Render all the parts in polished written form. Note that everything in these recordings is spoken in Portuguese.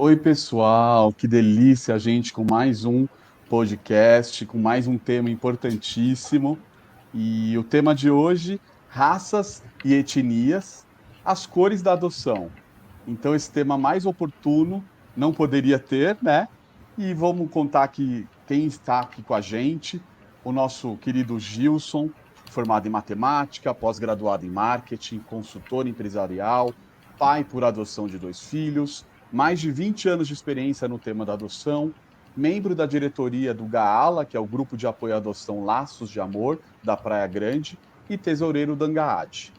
Oi, pessoal, que delícia a gente com mais um podcast, com mais um tema importantíssimo. E o tema de hoje, raças e etnias, as cores da adoção. Então, esse tema mais oportuno não poderia ter, né? E vamos contar aqui quem está aqui com a gente, o nosso querido Gilson, formado em matemática, pós-graduado em marketing, consultor empresarial, pai por adoção de 2 filhos, mais de 20 anos de experiência no tema da adoção, membro da diretoria do GAALA, que é o Grupo de Apoio à Adoção Laços de Amor, da Praia Grande, e tesoureiro da Angaad.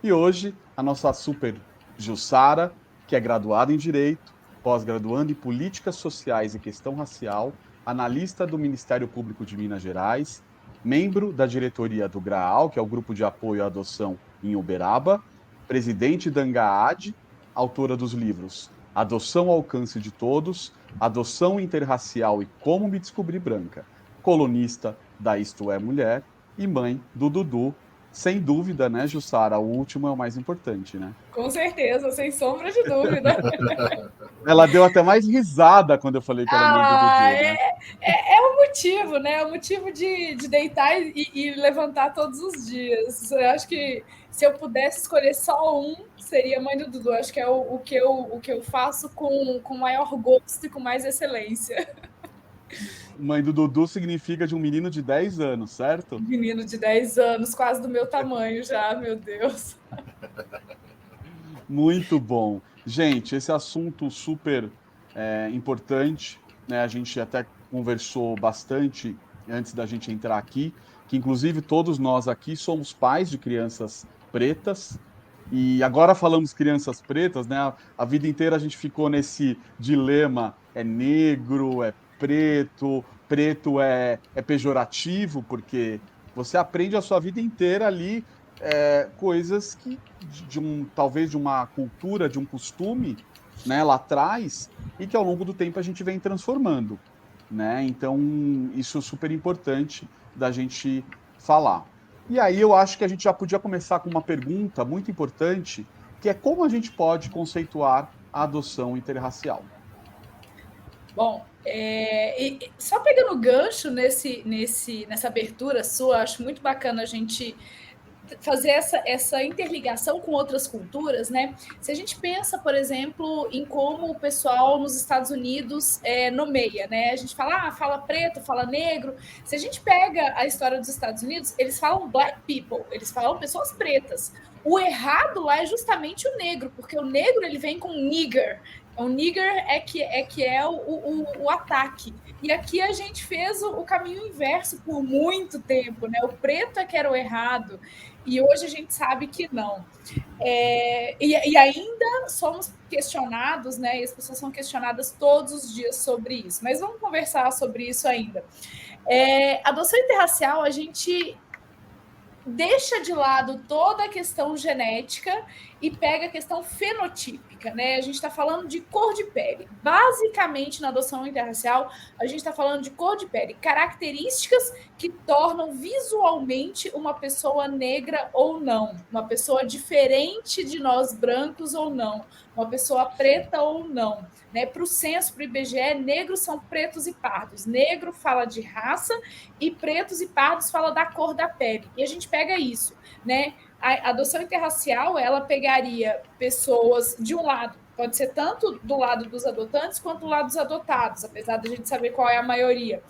E hoje, a nossa super Jussara, que é graduada em Direito, pós-graduando em Políticas Sociais e Questão Racial, analista do Ministério Público de Minas Gerais, membro da diretoria do GRAAL, que é o Grupo de Apoio à Adoção em Uberaba, presidente da Angaad, autora dos livros Adoção ao Alcance de Todos, Adoção Interracial e Como Me Descobrir Branca, colunista da Isto é Mulher e mãe do Dudu. Sem dúvida, né, Jussara? O último é o mais importante, né? Com certeza, sem sombra de dúvida. Ela deu até mais risada quando eu falei que ela é mãe do Ah, Dudu, né? é o motivo, né? É o motivo de deitar e levantar todos os dias. Eu acho que se eu pudesse escolher só um, seria mãe do Dudu. Acho que é o que eu faço com maior gosto e com mais excelência. Mãe do Dudu significa de um menino de 10 anos, certo? Menino de 10 anos, quase do meu tamanho já, meu Deus. Muito bom. Gente, esse assunto super importante, né? A gente até conversou bastante antes da gente entrar aqui, que inclusive todos nós aqui somos pais de crianças pretas, e agora falamos crianças pretas, né? A vida inteira a gente ficou nesse dilema: é negro, é preto, preto é pejorativo, porque você aprende a sua vida inteira ali coisas que talvez de uma cultura, de um costume, né, lá atrás, e que ao longo do tempo a gente vem transformando, né? Então, isso é super importante da gente falar. E aí eu acho que a gente já podia começar com uma pergunta muito importante, que é como a gente pode conceituar a adoção interracial. Bom, só pegando gancho nessa abertura sua, acho muito bacana a gente fazer essa interligação com outras culturas, né? Se a gente pensa, por exemplo, em como o pessoal nos Estados Unidos nomeia, né? A gente fala, fala preto, fala negro. Se a gente pega a história dos Estados Unidos, eles falam black people, eles falam pessoas pretas. O errado lá é justamente o negro, porque o negro ele vem com nigger. O nigger que é o ataque. E aqui a gente fez o caminho inverso por muito tempo, né? O preto é que era o errado. E hoje a gente sabe que não. E ainda somos questionados, né? E as pessoas são questionadas todos os dias sobre isso. Mas vamos conversar sobre isso ainda. Adoção interracial, a gente deixa de lado toda a questão genética e pega a questão fenotípica, né? A gente está falando de cor de pele. Basicamente, na adoção interracial, a gente está falando de cor de pele, características que tornam visualmente uma pessoa negra ou não, uma pessoa diferente de nós brancos ou não, uma pessoa preta ou não. Né? Para o censo, para o IBGE, negros são pretos e pardos. Negro fala de raça e pretos e pardos fala da cor da pele. E a gente pega isso, né? A adoção interracial, ela pegaria pessoas de um lado, pode ser tanto do lado dos adotantes quanto do lado dos adotados, apesar da gente saber qual é a maioria,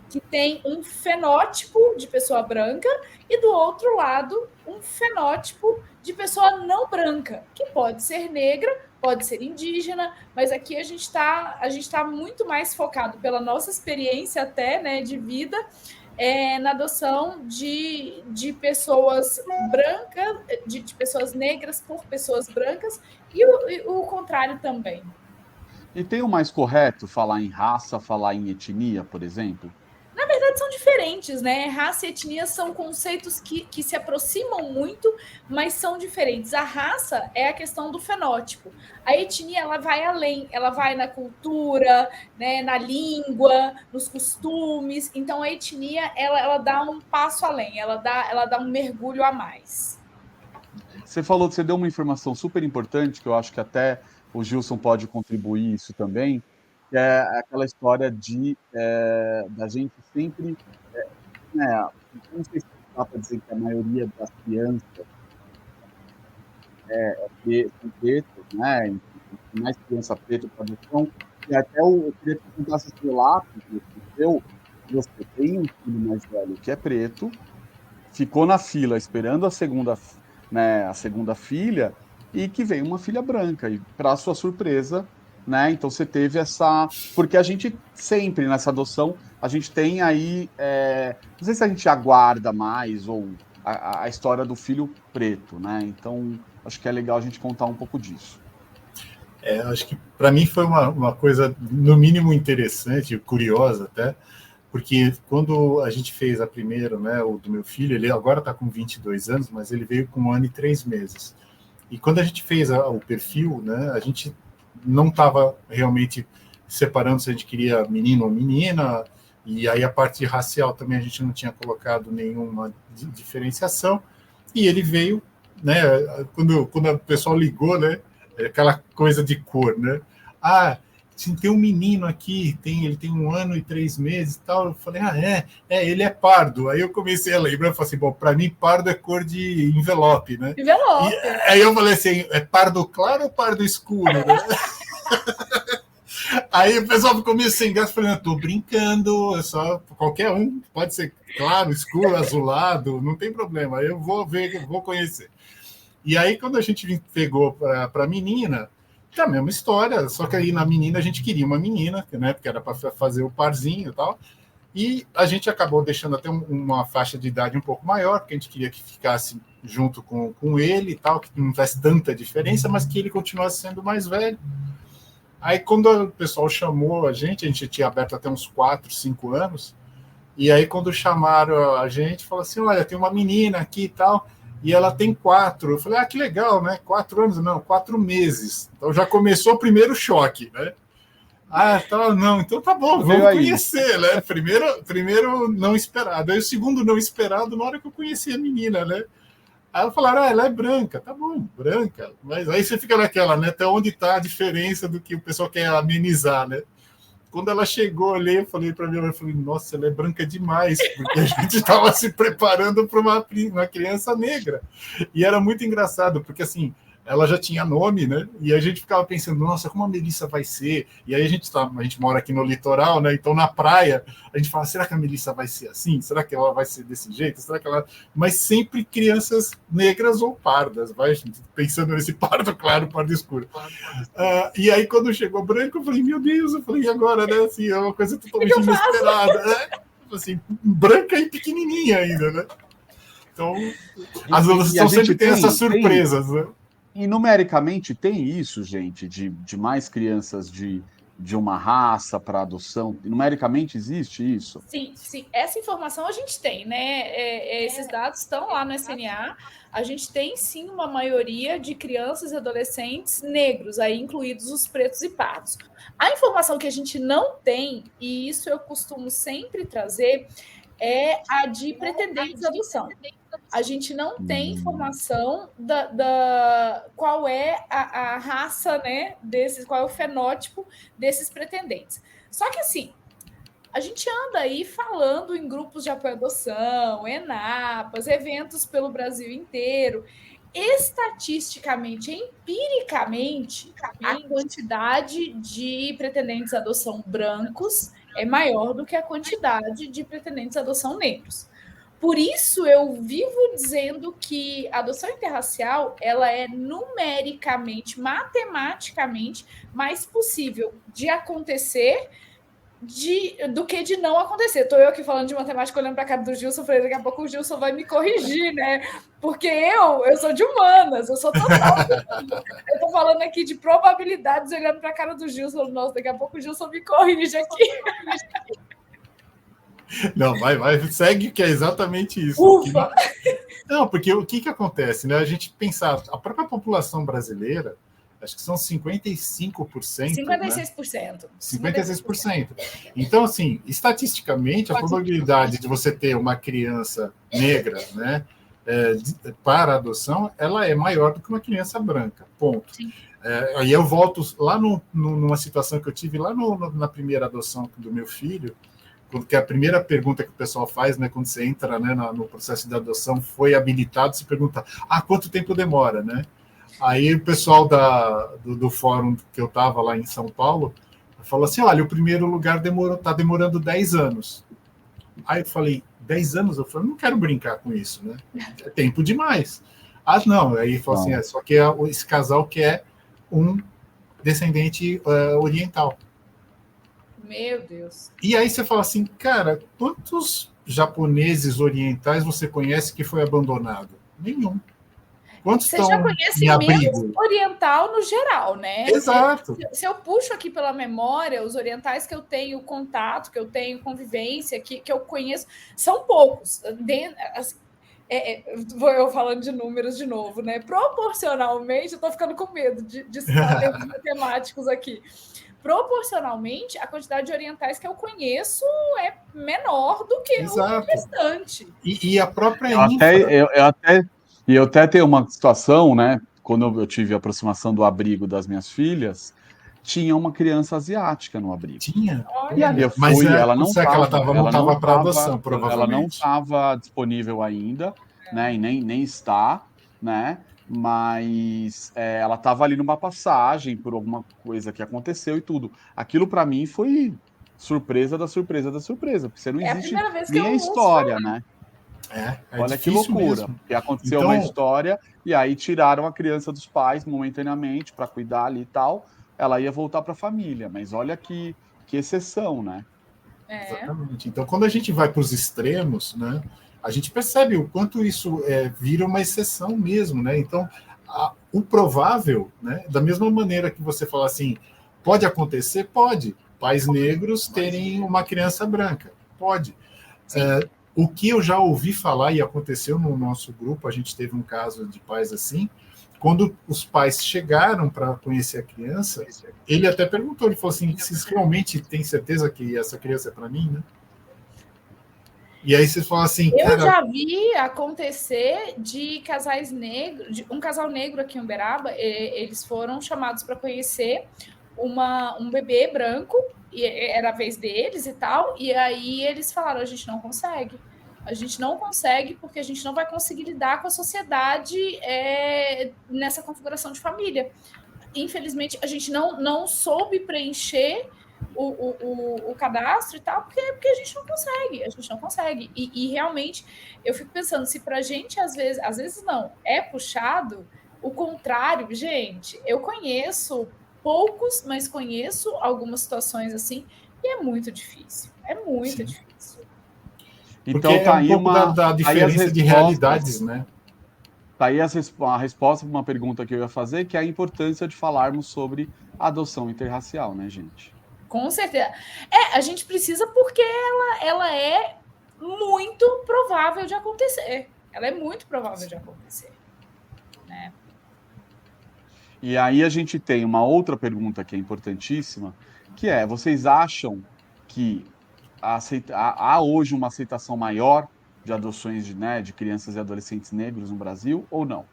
que tem um fenótipo de pessoa branca e do outro lado um fenótipo de pessoa não branca, que pode ser negra, pode ser indígena, mas aqui a gente tá muito mais focado pela nossa experiência até, né, de vida, na adoção de pessoas brancas, de pessoas negras por pessoas brancas, e o contrário também. E tem o mais correto falar em raça, falar em etnia, por exemplo? Na verdade, são diferentes, né? Raça e etnia são conceitos que se aproximam muito, mas são diferentes. A raça é a questão do fenótipo. A etnia, ela vai além, ela vai na cultura, né, na língua, nos costumes. Então, a etnia, ela dá um passo além, ela dá um mergulho a mais. Você falou, você deu uma informação super importante que eu acho que até o Gilson pode contribuir isso também, que é aquela história da gente sempre, né, não sei se dá para dizer que a maioria das crianças são pretas, né, tem mais criança preta para adoção, e até eu queria que você contasse esse relato que você tem um filho mais velho que é preto, ficou na fila esperando a segunda filha, e que veio uma filha branca, e para sua surpresa, né? Então você teve essa. Porque a gente sempre nessa adoção, a gente tem aí. Não sei se a gente aguarda mais, ou a história do filho preto, né? Então, acho que é legal a gente contar um pouco disso. Acho que para mim foi uma coisa, no mínimo, interessante, curiosa até, porque quando a gente fez a primeira, né, o do meu filho, ele agora está com 22 anos, mas ele veio com 1 ano e 3 meses. E quando a gente fez o perfil, né, a gente não estava realmente separando se a gente queria menino ou menina, e aí a parte racial também a gente não tinha colocado nenhuma diferenciação, e ele veio, né, quando o pessoal ligou, né, aquela coisa de cor, né, tem um menino aqui, ele tem 1 ano e 3 meses e tal. Eu falei, ele é pardo. Aí eu comecei a lembrar, eu falei assim, bom, para mim pardo é cor de envelope, né? Envelope. Aí eu falei assim, é pardo claro ou pardo escuro, né? Aí o pessoal ficou meio sem graça, falando, eu tô brincando, é só qualquer um, pode ser claro, escuro, azulado, não tem problema, eu vou ver, eu vou conhecer. E aí quando a gente pegou para a menina, é a mesma história, só que aí na menina a gente queria uma menina, né, porque era para fazer o parzinho e tal, e a gente acabou deixando até uma faixa de idade um pouco maior, porque a gente queria que ficasse junto com ele e tal, que não tivesse tanta diferença, mas que ele continuasse sendo mais velho. Aí quando o pessoal chamou a gente tinha aberto até uns 4, 5 anos, e aí quando chamaram a gente, falou assim, olha, tem uma menina aqui e tal, e ela tem 4. Eu falei, que legal, né? 4 anos? Não, 4 meses. Então já começou o primeiro choque, né? Não, então tá bom, vamos conhecer, né? Primeiro não esperado. Aí o segundo não esperado, na hora que eu conheci a menina, né? Aí ela falaram, ela é branca. Tá bom, branca. Mas aí você fica naquela, né? Até onde tá a diferença do que o pessoal quer amenizar, né? Quando ela chegou ali, eu falei para minha mãe, nossa, ela é branca demais, porque a gente estava se preparando para uma criança negra. E era muito engraçado, porque assim, ela já tinha nome, né? E a gente ficava pensando, nossa, como a Melissa vai ser? E aí a gente mora aqui no litoral, né? Então na praia, a gente fala, será que a Melissa vai ser assim? Será que ela vai ser desse jeito? Será que ela... Mas sempre crianças negras ou pardas, pensando nesse pardo claro, pardo escuro. E aí quando chegou branco, eu falei, meu Deus, e agora, né? Assim, é uma coisa totalmente inesperada, né? Assim, branca e pequenininha ainda, né? Então, as adoções sempre tem essas surpresas, né? E numericamente tem isso, gente, de mais crianças de uma raça para adoção? Numericamente existe isso? Sim. Essa informação a gente tem, né? Esses dados estão lá no SNA. A gente tem, sim, uma maioria de crianças e adolescentes negros, aí incluídos os pretos e pardos. A informação que a gente não tem, e isso eu costumo sempre trazer, é a de pretendentes de adoção. A gente não tem informação qual é a raça, né, qual é o fenótipo desses pretendentes. Só que, assim, a gente anda aí falando em grupos de apoio à adoção, ENAPAs, eventos pelo Brasil inteiro. Estatisticamente, empiricamente, a quantidade de pretendentes à adoção brancos é maior do que a quantidade de pretendentes à adoção negros. Por isso, eu vivo dizendo que a adoção interracial ela é numericamente, matematicamente, mais possível de acontecer do que de não acontecer. Estou eu aqui falando de matemática, olhando para a cara do Gilson, falei, daqui a pouco o Gilson vai me corrigir, né? Porque eu sou de humanas, eu sou total. Eu estou falando aqui de probabilidades, olhando para a cara do Gilson, nossa, daqui a pouco o Gilson me corrige aqui. Não, vai, segue, que é exatamente isso. Ufa! Não, porque o que acontece, né? A gente pensar, a própria população brasileira, acho que são 55%. 56%. Né? 56%. Então, assim, estatisticamente, a probabilidade de você ter uma criança negra, né, para adoção, ela é maior do que uma criança branca, ponto. Aí eu volto lá numa situação que eu tive lá na primeira adoção do meu filho, que a primeira pergunta que o pessoal faz, né, quando você entra, né, no processo de adoção, foi habilitado, se pergunta, quanto tempo demora, né? Aí o pessoal do fórum que eu estava lá em São Paulo falou assim, olha, o primeiro lugar está demorando 10 anos. Aí eu falei, 10 anos? Eu falei, não quero brincar com isso, né? É tempo demais. Não. Aí falou assim, só que esse casal quer um descendente oriental. Meu Deus. E aí você fala assim, cara, quantos japoneses orientais você conhece que foi abandonado? Nenhum. Quantos você já conhece menos oriental no geral, né? Exato. Se eu puxo aqui pela memória, os orientais que eu tenho contato, que eu tenho convivência, que eu conheço, são poucos. Vou eu falando de números de novo, né? Proporcionalmente, eu estou ficando com medo de citar termos matemáticos aqui. Proporcionalmente, a quantidade de orientais que eu conheço é menor do que o restante. E a própria eu até tenho uma situação, né? Quando eu tive a aproximação do abrigo das minhas filhas, tinha uma criança asiática no abrigo. Tinha. E ali eu fui, ela não estava para adoção, provavelmente. Ela não estava disponível ainda, né? E nem está, né? Mas ela estava ali numa passagem por alguma coisa que aconteceu e tudo. Aquilo para mim foi surpresa da surpresa da surpresa, porque você não existe nem a história, né? Olha que loucura, que aconteceu uma história e aí tiraram a criança dos pais momentaneamente para cuidar ali e tal. Ela ia voltar para a família, mas olha que exceção, né? Exatamente. Então, quando a gente vai para os extremos, né, a gente percebe o quanto isso vira uma exceção mesmo, né? Então, o provável, né, da mesma maneira que você fala assim, pode acontecer? Pode. Pais negros terem uma criança branca. Pode. O que eu já ouvi falar, e aconteceu no nosso grupo, a gente teve um caso de pais assim, quando os pais chegaram para conhecer a criança, ele até perguntou, ele falou assim, vocês realmente têm certeza que essa criança é para mim, né? E aí vocês falam assim, eu já vi acontecer de casais negros, um casal negro aqui em Uberaba, eles foram chamados para conhecer um bebê branco, e era a vez deles e tal, e aí eles falaram, a gente não consegue porque a gente não vai conseguir lidar com a sociedade nessa configuração de família. Infelizmente, a gente não soube preencher o cadastro e tal, porque a gente não consegue. E realmente, eu fico pensando, se para a gente, às vezes não, é puxado, o contrário, gente, eu conheço poucos, mas conheço algumas situações assim, e é muito difícil. É muito difícil. Então tá aí da diferença de realidades, né? Tá aí a resposta para uma pergunta que eu ia fazer, que é a importância de falarmos sobre adoção interracial, né, gente? Com certeza. A gente precisa porque ela é muito provável de acontecer. Ela é muito provável de acontecer, né? E aí a gente tem uma outra pergunta que é importantíssima, que é, vocês acham que há hoje uma aceitação maior de adoções de crianças e adolescentes negros no Brasil ou não?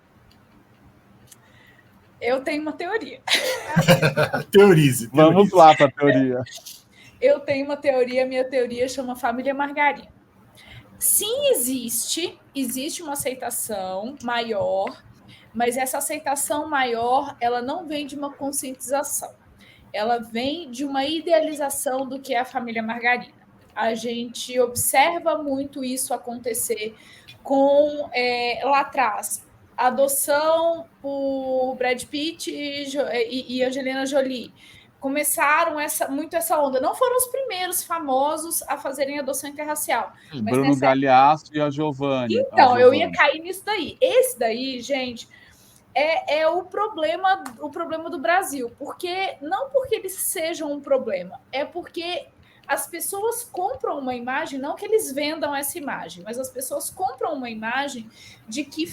Eu tenho uma teoria. Teorize. Vamos lá para a teoria. Eu tenho uma teoria, minha teoria chama Família Margarina. Sim, existe uma aceitação maior, mas essa aceitação maior, ela não vem de uma conscientização. Ela vem de uma idealização do que é a família margarina. A gente observa muito isso acontecer com, lá atrás, a adoção por Brad Pitt e Angelina Jolie. Começaram muito essa onda. Não foram os primeiros famosos a fazerem adoção interracial. Bruno Galhaço e a Giovanni. Então, eu ia cair nisso daí. Esse daí, gente, é o problema do Brasil. Não porque eles sejam um problema, é porque as pessoas compram uma imagem, não que eles vendam essa imagem, mas as pessoas compram uma imagem de que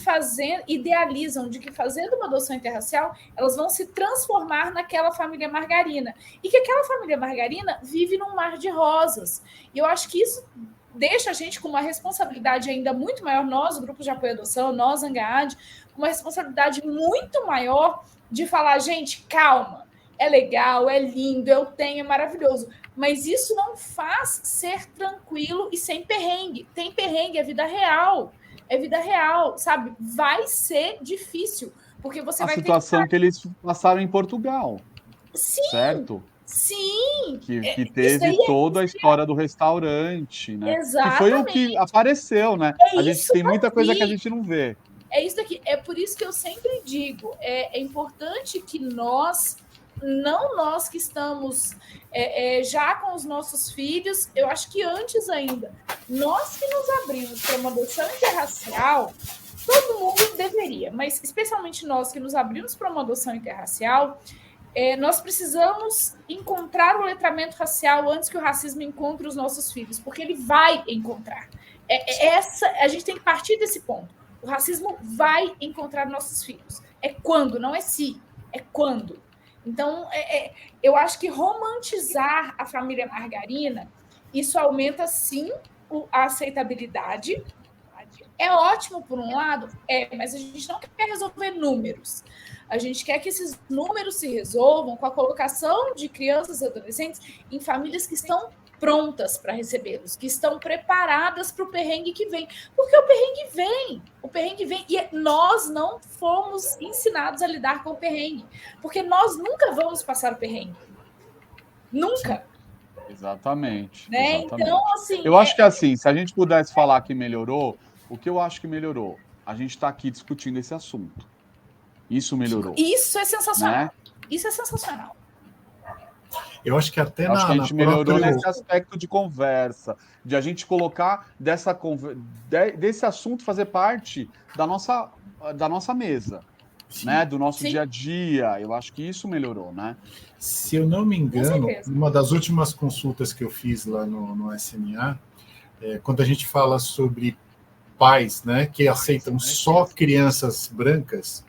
idealizam de que fazendo uma adoção interracial, elas vão se transformar naquela família margarina. E que aquela família margarina vive num mar de rosas. E eu acho que isso deixa a gente com uma responsabilidade ainda muito maior, nós, o Grupo de Apoio à Adoção, nós, Angaad, uma responsabilidade muito maior de falar, gente, calma, é legal, é lindo, eu tenho, é maravilhoso, mas isso não faz ser tranquilo e sem perrengue. Tem perrengue, é vida real, sabe? Vai ser difícil, porque você vai ter situação que eles passaram em Portugal, Sim, certo? sim. Que teve toda a história do restaurante, né? Exatamente. Que foi o que apareceu, né? A gente tem muita coisa que a gente não vê. É isso daqui. É por isso que eu sempre digo, é importante que nós, não nós que estamos já com os nossos filhos, eu acho que antes ainda, nós que nos abrimos para uma adoção interracial, todo mundo deveria, mas especialmente nós que nos abrimos para uma adoção interracial, nós precisamos encontrar o letramento racial antes que o racismo encontre os nossos filhos, porque ele vai encontrar. A gente tem que partir desse ponto. O racismo vai encontrar nossos filhos. É quando, não é se, é quando. Então, eu acho que romantizar a família margarina, isso aumenta, sim, a aceitabilidade. É ótimo, por um lado, mas a gente não quer resolver números. A gente quer que esses números se resolvam com a colocação de crianças e adolescentes em famílias que estão prontas para recebê-los, que estão preparadas para o perrengue que vem. Porque o perrengue vem, e nós não fomos ensinados a lidar com o perrengue, porque nós nunca vamos passar o perrengue. Nunca. Exatamente. Né? Exatamente. Então, assim... Eu acho que, assim, se a gente pudesse falar que melhorou, o que eu acho que melhorou? A gente está aqui discutindo esse assunto. Isso melhorou. Isso é sensacional. Né? Isso é sensacional. Eu acho que até acho que a gente melhorou nesse aspecto de conversa, de a gente colocar desse assunto fazer parte da nossa mesa, né? Do nosso dia a dia. Eu acho que isso melhorou, né? Se eu não me engano, uma das últimas consultas que eu fiz lá no SMA, quando a gente fala sobre pais, né, que aceitam só crianças brancas,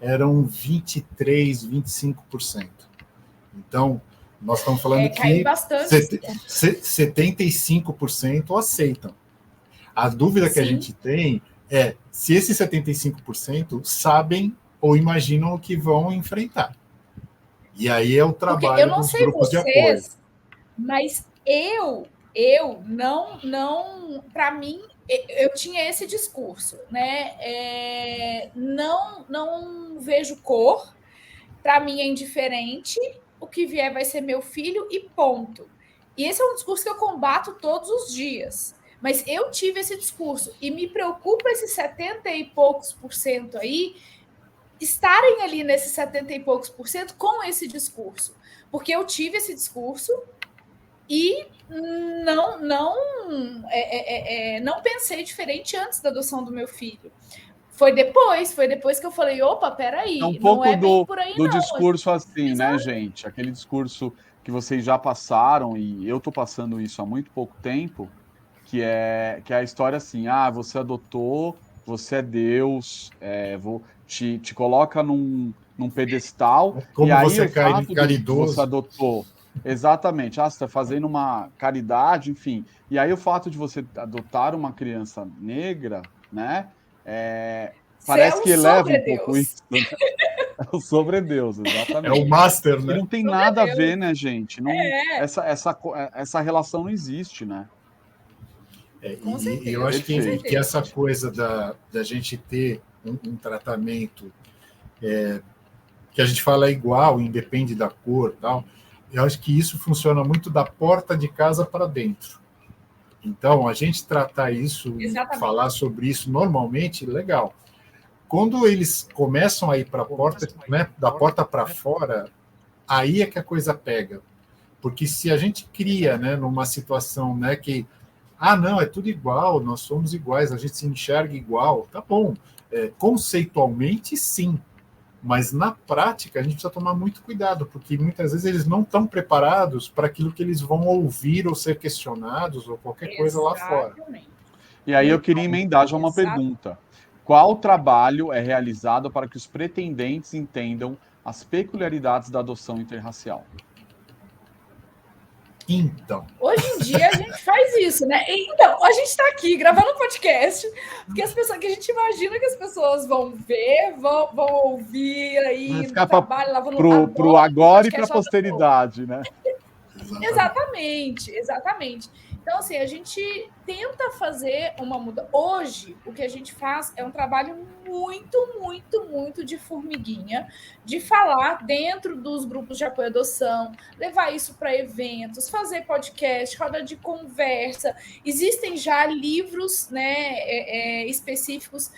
eram 23%, 25%. Então, nós estamos falando que 75% aceitam. A dúvida que a gente tem é se esses 75% sabem ou imaginam o que vão enfrentar. E aí é o trabalho dos grupos de apoio. Mas eu não, para mim, eu tinha esse discurso, né? Não vejo cor, para mim é indiferente, o que vier vai ser meu filho e ponto. E esse é um discurso que eu combato todos os dias. Mas eu tive esse discurso e me preocupa esses 70 e poucos % aí estarem ali nesses 70 e poucos % com esse discurso. Porque eu tive esse discurso e não pensei diferente antes da adoção do meu filho. Foi depois que eu falei, opa, peraí, um pouco não é bem por aí, do não. discurso assim, né, gente? Aquele discurso que vocês já passaram, e eu tô passando isso há muito pouco tempo, que é a história assim, você adotou, você é Deus, te coloca num pedestal, como e aí você o fato caridoso. de que você adotou, exatamente, você está fazendo uma caridade, enfim, e aí o fato de você adotar uma criança negra, né, parece que eleva um pouco isso, né? É o sobre-Deus, exatamente. É o master, né? E não tem nada a ver, né, gente? Não, essa relação não existe, né? E eu acho que essa coisa da gente ter um tratamento que a gente fala igual, independe da cor, tal, eu acho que isso funciona muito da porta de casa para dentro. Então, a gente tratar isso, falar sobre isso normalmente, legal. Quando eles começam a ir para a porta, né, da porta para fora, aí é que a coisa pega. Porque se a gente cria, né, numa situação, né, que não, é tudo igual, nós somos iguais, a gente se enxerga igual, tá bom. Conceitualmente, sim. Mas na prática, a gente precisa tomar muito cuidado, porque muitas vezes eles não estão preparados para aquilo que eles vão ouvir ou ser questionados ou qualquer coisa lá fora. E aí eu queria emendar já uma pergunta. Qual trabalho é realizado para que os pretendentes entendam as peculiaridades da adoção interracial? Então. Hoje em dia a gente faz isso, né? Então, a gente está aqui gravando um podcast, porque as pessoas que a gente imagina que as pessoas vão ver, vão ouvir aí no trabalho, lavando pro agora e para a posteridade, né? Exatamente, exatamente. Então, assim, a gente tenta fazer uma mudança. Hoje, o que a gente faz é um trabalho muito de formiguinha, de falar dentro dos grupos de apoio à adoção, levar isso para eventos, fazer podcast, roda de conversa. Existem já livros, né, específicos.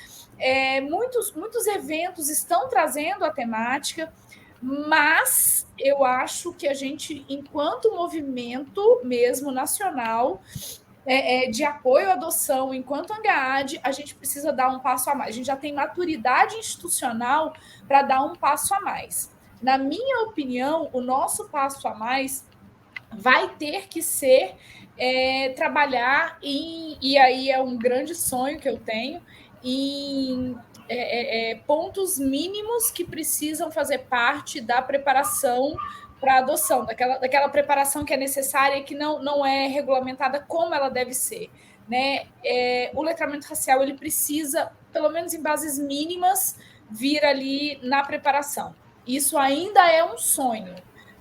Muitos eventos estão trazendo a temática. Mas eu acho que a gente, enquanto movimento mesmo nacional de apoio à adoção, enquanto ANGAAD, a gente precisa dar um passo a mais. A gente já tem maturidade institucional para dar um passo a mais. Na minha opinião, o nosso passo a mais vai ter que ser trabalhar e aí é um grande sonho que eu tenho, em pontos mínimos que precisam fazer parte da preparação para a adoção, daquela preparação que é necessária e que não é regulamentada como ela deve ser. Né? O letramento racial ele precisa, pelo menos em bases mínimas, vir ali na preparação. Isso ainda é um sonho.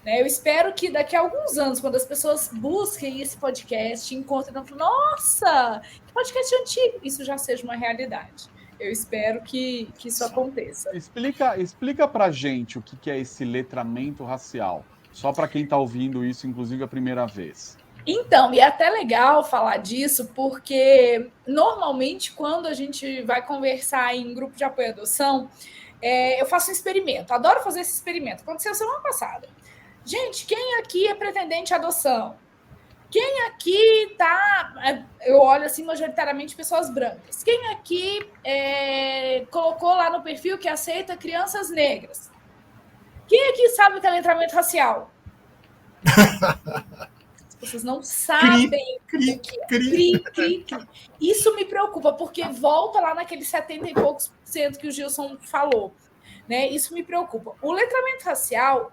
Né? Eu espero que daqui a alguns anos, quando as pessoas busquem esse podcast, encontrem e falem, nossa, que podcast antigo, isso já seja uma realidade. Eu espero que isso aconteça. Explica para a gente o que é esse letramento racial, só para quem está ouvindo isso, inclusive a primeira vez. Então, e é até legal falar disso, porque normalmente quando a gente vai conversar em grupo de apoio à adoção, eu faço um experimento, adoro fazer esse experimento. Aconteceu semana passada. Gente, quem aqui é pretendente à adoção? Quem aqui tá... Eu olho assim, majoritariamente pessoas brancas. Quem aqui colocou lá no perfil que aceita crianças negras? Quem aqui sabe o que é letramento racial? As pessoas não sabem. Cri. Isso me preocupa, porque volta lá naqueles 70 e poucos % que o Gilson falou. Né? Isso me preocupa. O letramento racial,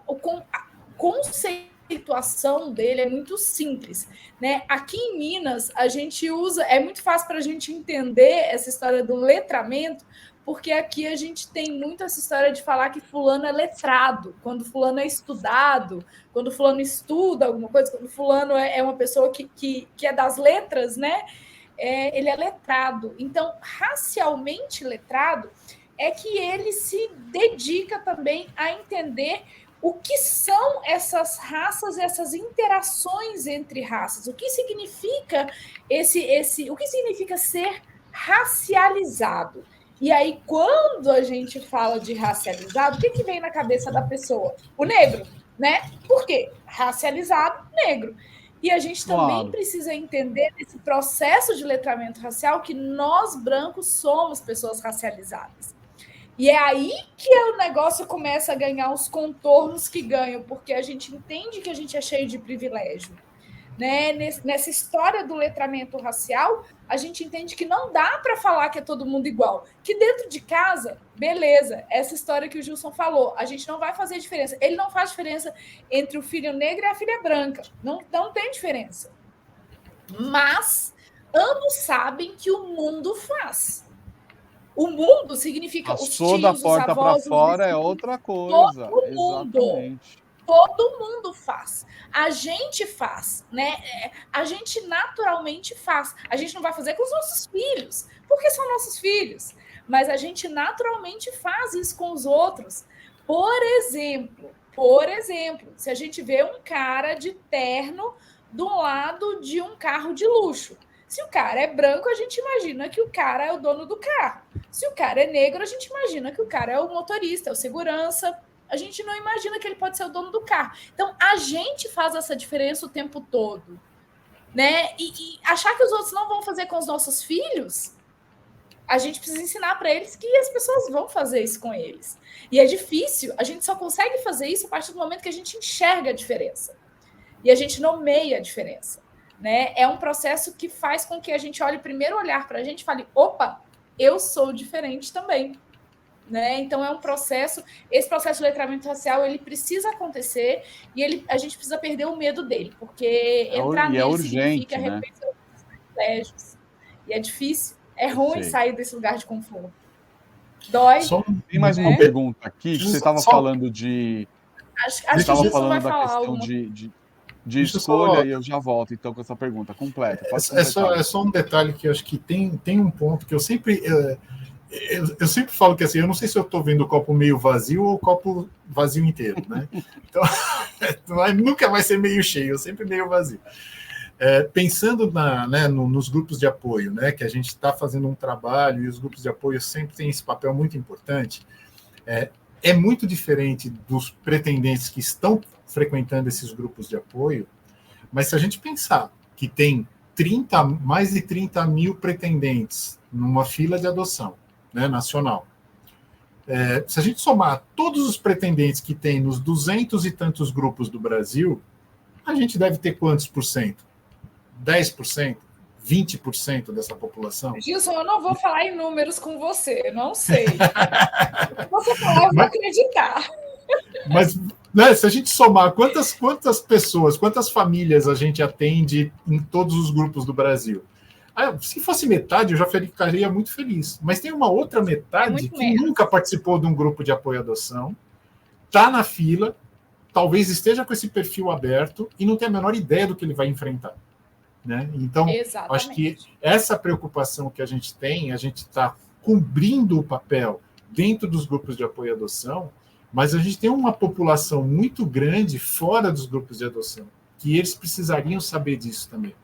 a conceituação dele é muito simples. Né? Aqui em Minas, a gente usa... É muito fácil para a gente entender essa história do letramento, porque aqui a gente tem muito essa história de falar que fulano é letrado, quando fulano é estudado, quando fulano estuda alguma coisa, quando fulano é uma pessoa que é das letras, né? Ele é letrado. Então, racialmente letrado é que ele se dedica também a entender o que são essas raças, essas interações entre raças, o que significa o que significa ser racializado. E aí, quando a gente fala de racializado, o que vem na cabeça da pessoa? O negro, né? Por quê? Racializado, negro. E a gente também precisa entender esse processo de letramento racial que nós, brancos, somos pessoas racializadas. E é aí que o negócio começa a ganhar os contornos que ganham, porque a gente entende que a gente é cheio de privilégio. Né? Nessa história do letramento racial, a gente entende que não dá para falar que é todo mundo igual. Que dentro de casa, beleza, essa história que o Gilson falou, a gente não vai fazer diferença. Ele não faz diferença entre o filho negro e a filha branca. Não tem diferença. Mas ambos sabem que o mundo faz. O mundo significa os tios, da porta para fora é outra coisa. Todo mundo. Exatamente. Todo mundo faz. A gente faz, né? A gente naturalmente faz. A gente não vai fazer com os nossos filhos, porque são nossos filhos. Mas a gente naturalmente faz isso com os outros. Por exemplo, se a gente vê um cara de terno do lado de um carro de luxo. Se o cara é branco, a gente imagina que o cara é o dono do carro. Se o cara é negro, a gente imagina que o cara é o motorista, é o segurança. A gente não imagina que ele pode ser o dono do carro. Então, a gente faz essa diferença o tempo todo. Né? E achar que os outros não vão fazer com os nossos filhos, a gente precisa ensinar para eles que as pessoas vão fazer isso com eles. E é difícil, a gente só consegue fazer isso a partir do momento que a gente enxerga a diferença. E a gente nomeia a diferença. Né? É um processo que faz com que a gente olhe primeiro olhar para a gente e fale, opa, eu sou diferente também. né? Então é um processo, esse processo de letramento racial, ele precisa acontecer e a gente precisa perder o medo dele, porque entrar E é nele urgente, significa né? reconhecer os privilégios. E é difícil, é ruim Perfeito. sair desse lugar de conforto. Dói. Só Tem mais uma né? pergunta aqui, que você estava falando de... Acho Você que o estava Gilson vai falando da falar questão alguma coisa. de deixa eu escolha só. e eu já volto, então, com essa pergunta completa. Pode É completar. só um detalhe que eu acho que tem um ponto que eu sempre falo que assim, eu não sei se eu estou vendo o copo meio vazio ou o copo vazio inteiro, né? Então, nunca vai ser meio cheio, sempre meio vazio. Pensando nos grupos de apoio, né, que a gente está fazendo um trabalho e os grupos de apoio sempre têm esse papel muito importante, é muito diferente dos pretendentes que estão frequentando esses grupos de apoio, mas se a gente pensar que tem mais de 30 mil pretendentes numa fila de adoção, né, nacional, se a gente somar todos os pretendentes que tem nos 200 e tantos grupos do Brasil, a gente deve ter quantos por cento? 10%? 20% dessa população? Gilson, eu não vou falar em números com você, não sei. Se você falar, eu vou acreditar. Mas né, se a gente somar quantas pessoas, quantas famílias a gente atende em todos os grupos do Brasil? Se fosse metade, eu já ficaria muito feliz. Mas tem uma outra metade que nunca participou de um grupo de apoio à adoção, está na fila, talvez esteja com esse perfil aberto e não tem a menor ideia do que ele vai enfrentar. Né? Então, acho que essa preocupação que a gente está cumprindo o papel dentro dos grupos de apoio à adoção, mas a gente tem uma população muito grande fora dos grupos de adoção, que eles precisariam saber disso também.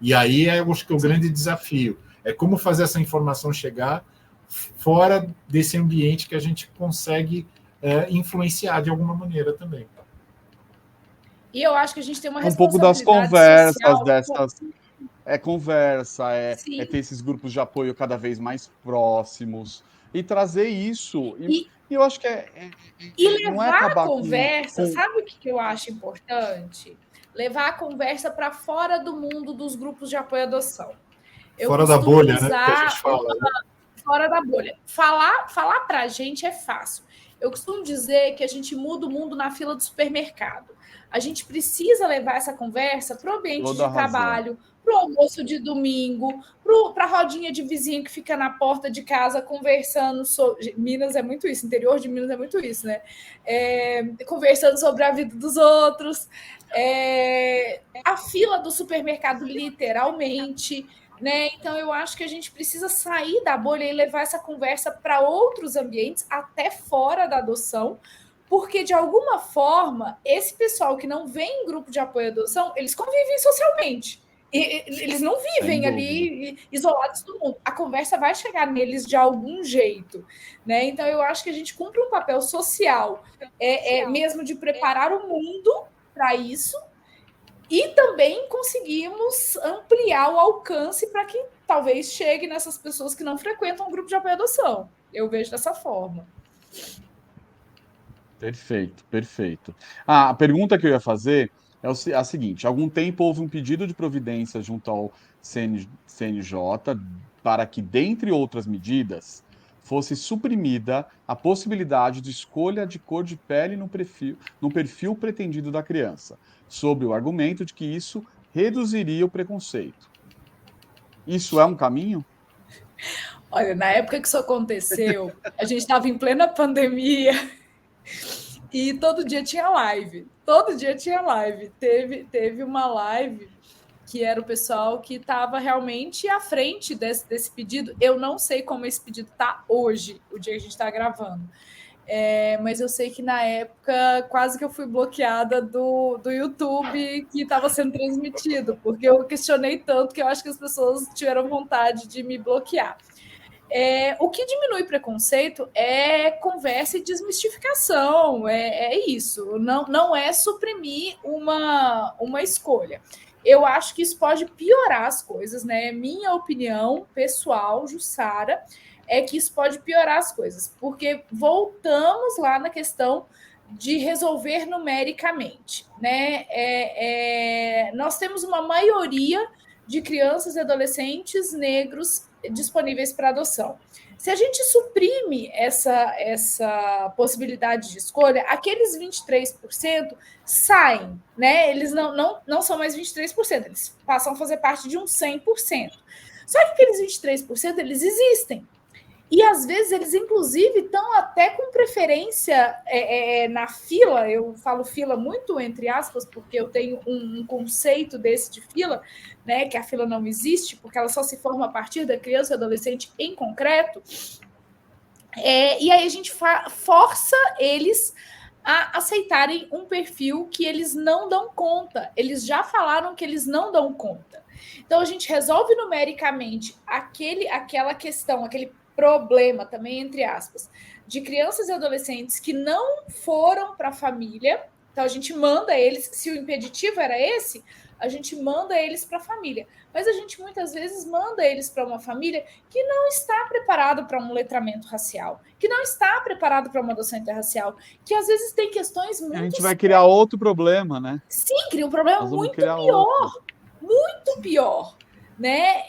E aí eu acho que é o grande desafio, é como fazer essa informação chegar fora desse ambiente que a gente consegue influenciar de alguma maneira também. E eu acho que a gente tem uma responsabilidade um pouco das conversas social. Conversa, ter esses grupos de apoio cada vez mais próximos e trazer isso. E eu acho que levar a conversa, sabe o que eu acho importante? Levar a conversa para fora do mundo dos grupos de apoio à adoção. Fora da bolha, né? Que a gente fala. Fora da bolha. Falar para a gente é fácil. Eu costumo dizer que a gente muda o mundo na fila do supermercado. A gente precisa levar essa conversa para o ambiente de trabalho, para o almoço de domingo, para a rodinha de vizinho que fica na porta de casa conversando sobre... Minas é muito isso, interior de Minas é muito isso, né? Conversando sobre a vida dos outros. A fila do supermercado, literalmente... Né? Então, eu acho que a gente precisa sair da bolha e levar essa conversa para outros ambientes, até fora da adoção, porque, de alguma forma, esse pessoal que não vem em grupo de apoio à adoção, eles convivem socialmente. Eles não vivem ali isolados do mundo. A conversa vai chegar neles de algum jeito. Né? Então, eu acho que a gente cumpre um papel social, mesmo de preparar o mundo para isso, e também conseguimos ampliar o alcance para que talvez chegue nessas pessoas que não frequentam o grupo de apoio à adoção. Eu vejo dessa forma. Perfeito, perfeito. A pergunta que eu ia fazer é a seguinte: há algum tempo houve um pedido de providência junto ao CNJ para que, dentre outras medidas, fosse suprimida a possibilidade de escolha de cor de pele no perfil pretendido da criança, sob o argumento de que isso reduziria o preconceito. Isso é um caminho? Olha, na época que isso aconteceu, a gente estava em plena pandemia e todo dia tinha live. Todo dia tinha live. Teve uma live que era o pessoal que estava realmente à frente desse pedido. Eu não sei como esse pedido está hoje, o dia que a gente está gravando. Mas eu sei que na época quase que eu fui bloqueada do YouTube que estava sendo transmitido, porque eu questionei tanto que eu acho que as pessoas tiveram vontade de me bloquear. O que diminui preconceito é conversa e desmistificação, isso, não é suprimir uma escolha. Eu acho que isso pode piorar as coisas, né? Minha opinião pessoal, Jussara, é que isso pode piorar as coisas, porque voltamos lá na questão de resolver numericamente, né? Nós temos uma maioria de crianças e adolescentes negros disponíveis para adoção. Se a gente suprime essa possibilidade de escolha, aqueles 23% saem, né? Eles não são mais 23%, eles passam a fazer parte de um 100%. Só que aqueles 23%, eles existem. E, às vezes, eles, inclusive, estão até com preferência na fila. Eu falo fila muito entre aspas, porque eu tenho um conceito desse de fila, né, que a fila não existe, porque ela só se forma a partir da criança e adolescente em concreto. E aí a gente força eles a aceitarem um perfil que eles não dão conta. Eles já falaram que eles não dão conta. Então, a gente resolve numericamente aquela questão, aquele problema, também entre aspas, de crianças e adolescentes que não foram para a família. Então, a gente manda eles, se o impeditivo era esse, a gente manda eles para a família. Mas a gente, muitas vezes, manda eles para uma família que não está preparado para um letramento racial, que não está preparado para uma adoção interracial, que, às vezes, tem questões muito... A gente vai criar outro problema, né? Sim, cria um problema muito pior. Muito pior. Né?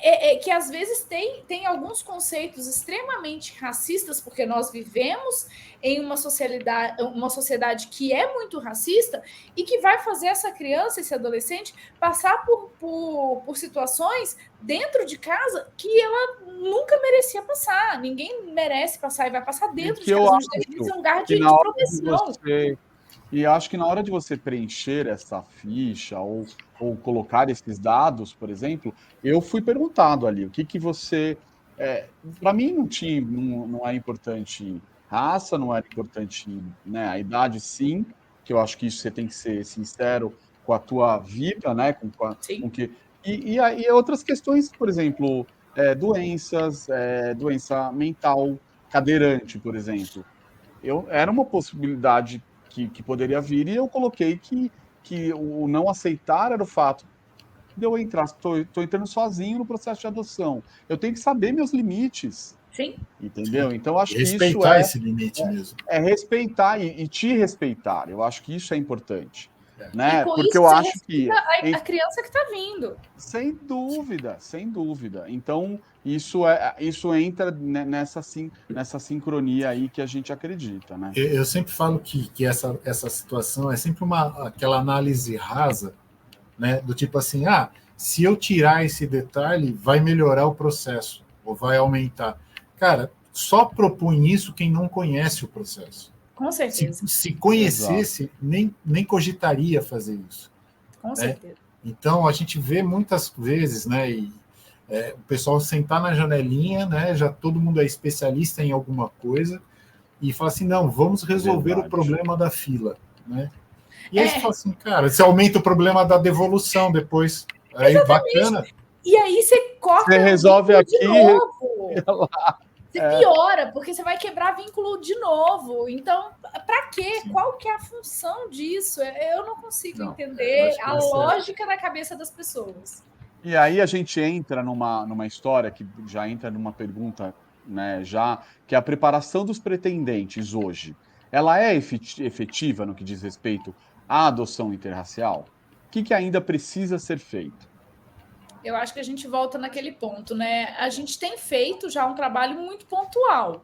Que às vezes tem alguns conceitos extremamente racistas, porque nós vivemos em uma sociedade que é muito racista e que vai fazer essa criança, esse adolescente, passar por situações dentro de casa que ela nunca merecia passar. Ninguém merece passar e vai passar dentro de casa. É um lugar de proteção. E acho que na hora de você preencher essa ficha ou colocar esses dados, por exemplo, eu fui perguntado ali, o que você... para mim não é importante raça, não era importante, né, a idade, sim, que eu acho que isso você tem que ser sincero com a tua vida, né, com que... E outras questões, por exemplo, doença mental, cadeirante, por exemplo. Era uma possibilidade que poderia vir, e eu coloquei que o não aceitar era o fato de eu entrar, estou entrando sozinho no processo de adoção. Eu tenho que saber meus limites. Sim. Entendeu? Então, acho que isso respeitar esse limite mesmo. Respeitar e te respeitar. Eu acho que isso é importante. Né? Porque eu acho que a criança que está vindo. Sem dúvida, sem dúvida. Então, isso entra nessa sincronia aí que a gente acredita, né? Eu sempre falo que essa situação é sempre aquela análise rasa, né? Do tipo assim, se eu tirar esse detalhe, vai melhorar o processo, ou vai aumentar. Cara, só propõe isso quem não conhece o processo. Com certeza. Se conhecesse, nem cogitaria fazer isso. Com certeza. Então, a gente vê muitas vezes, né, o pessoal sentar na janelinha, né, já todo mundo é especialista em alguma coisa, e fala assim, não, vamos resolver o problema da fila. Né? E aí você fala assim, cara, você aumenta o problema da devolução depois. Aí, bacana. E aí você corta... Você resolve aqui... de novo. Você piora, porque você vai quebrar vínculo de novo. Então, para quê? Sim. Qual que é a função disso? Eu não consigo entender a lógica na cabeça das pessoas. E aí a gente entra numa história que já entra numa pergunta, né, que é a preparação dos pretendentes hoje. Ela é efetiva no que diz respeito à adoção interracial? O que ainda precisa ser feito? Eu acho que a gente volta naquele ponto, né? A gente tem feito já um trabalho muito pontual,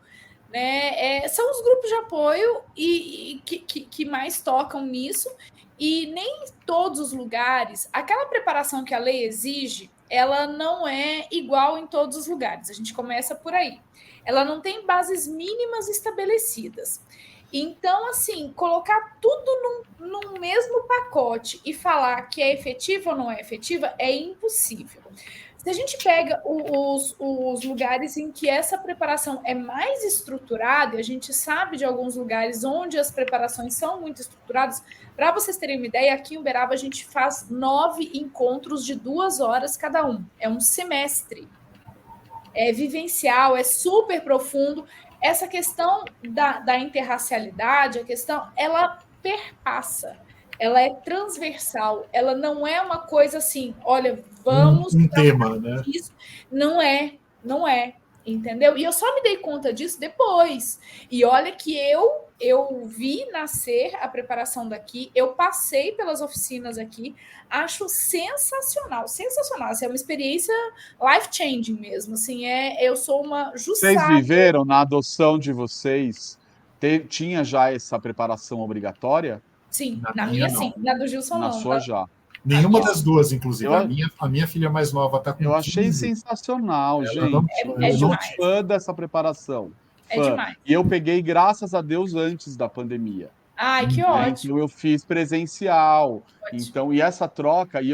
né? São os grupos de apoio que mais tocam nisso, e nem todos os lugares, aquela preparação que a lei exige, ela não é igual em todos os lugares. A gente começa por aí. Ela não tem bases mínimas estabelecidas. Então, assim, colocar tudo num mesmo pacote e falar que é efetiva ou não é efetiva é impossível. Se a gente pega os lugares em que essa preparação é mais estruturada, e a gente sabe de alguns lugares onde as preparações são muito estruturadas, para vocês terem uma ideia, aqui em Uberaba a gente faz 9 encontros de 2 horas cada um. É um semestre. É vivencial, é super profundo. Essa questão da interracialidade, ela perpassa, ela é transversal, ela não é uma coisa assim, olha, vamos... Um tema, né? Isso. Não é, entendeu? E eu só me dei conta disso depois. E olha que eu eu vi nascer a preparação daqui, eu passei pelas oficinas aqui, acho sensacional, sensacional. Assim, é uma experiência life-changing mesmo. Assim, eu sou uma Vocês Jussara. viveram na adoção de vocês? Tinha já essa preparação obrigatória? Sim, Na na minha, minha sim, não. na do Gilson Na não. sua já. Nenhuma das duas, inclusive. Eu- A minha filha mais nova está com Eu achei 15. sensacional, Ela não, gente. É Eu sou demais. fã dessa preparação. É Fã. demais. E eu peguei, graças a Deus, antes da pandemia. Ai, que Né? ótimo. Então eu fiz presencial. Ótimo. Então, e essa troca, e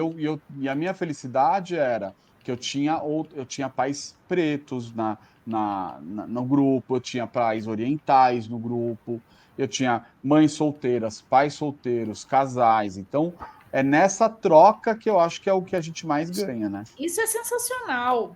a minha felicidade era que eu tinha pais pretos no grupo, eu tinha pais orientais no grupo, eu tinha mães solteiras, pais solteiros, casais. Então, é nessa troca que eu acho que é o que a gente mais ganha, né? Isso é sensacional.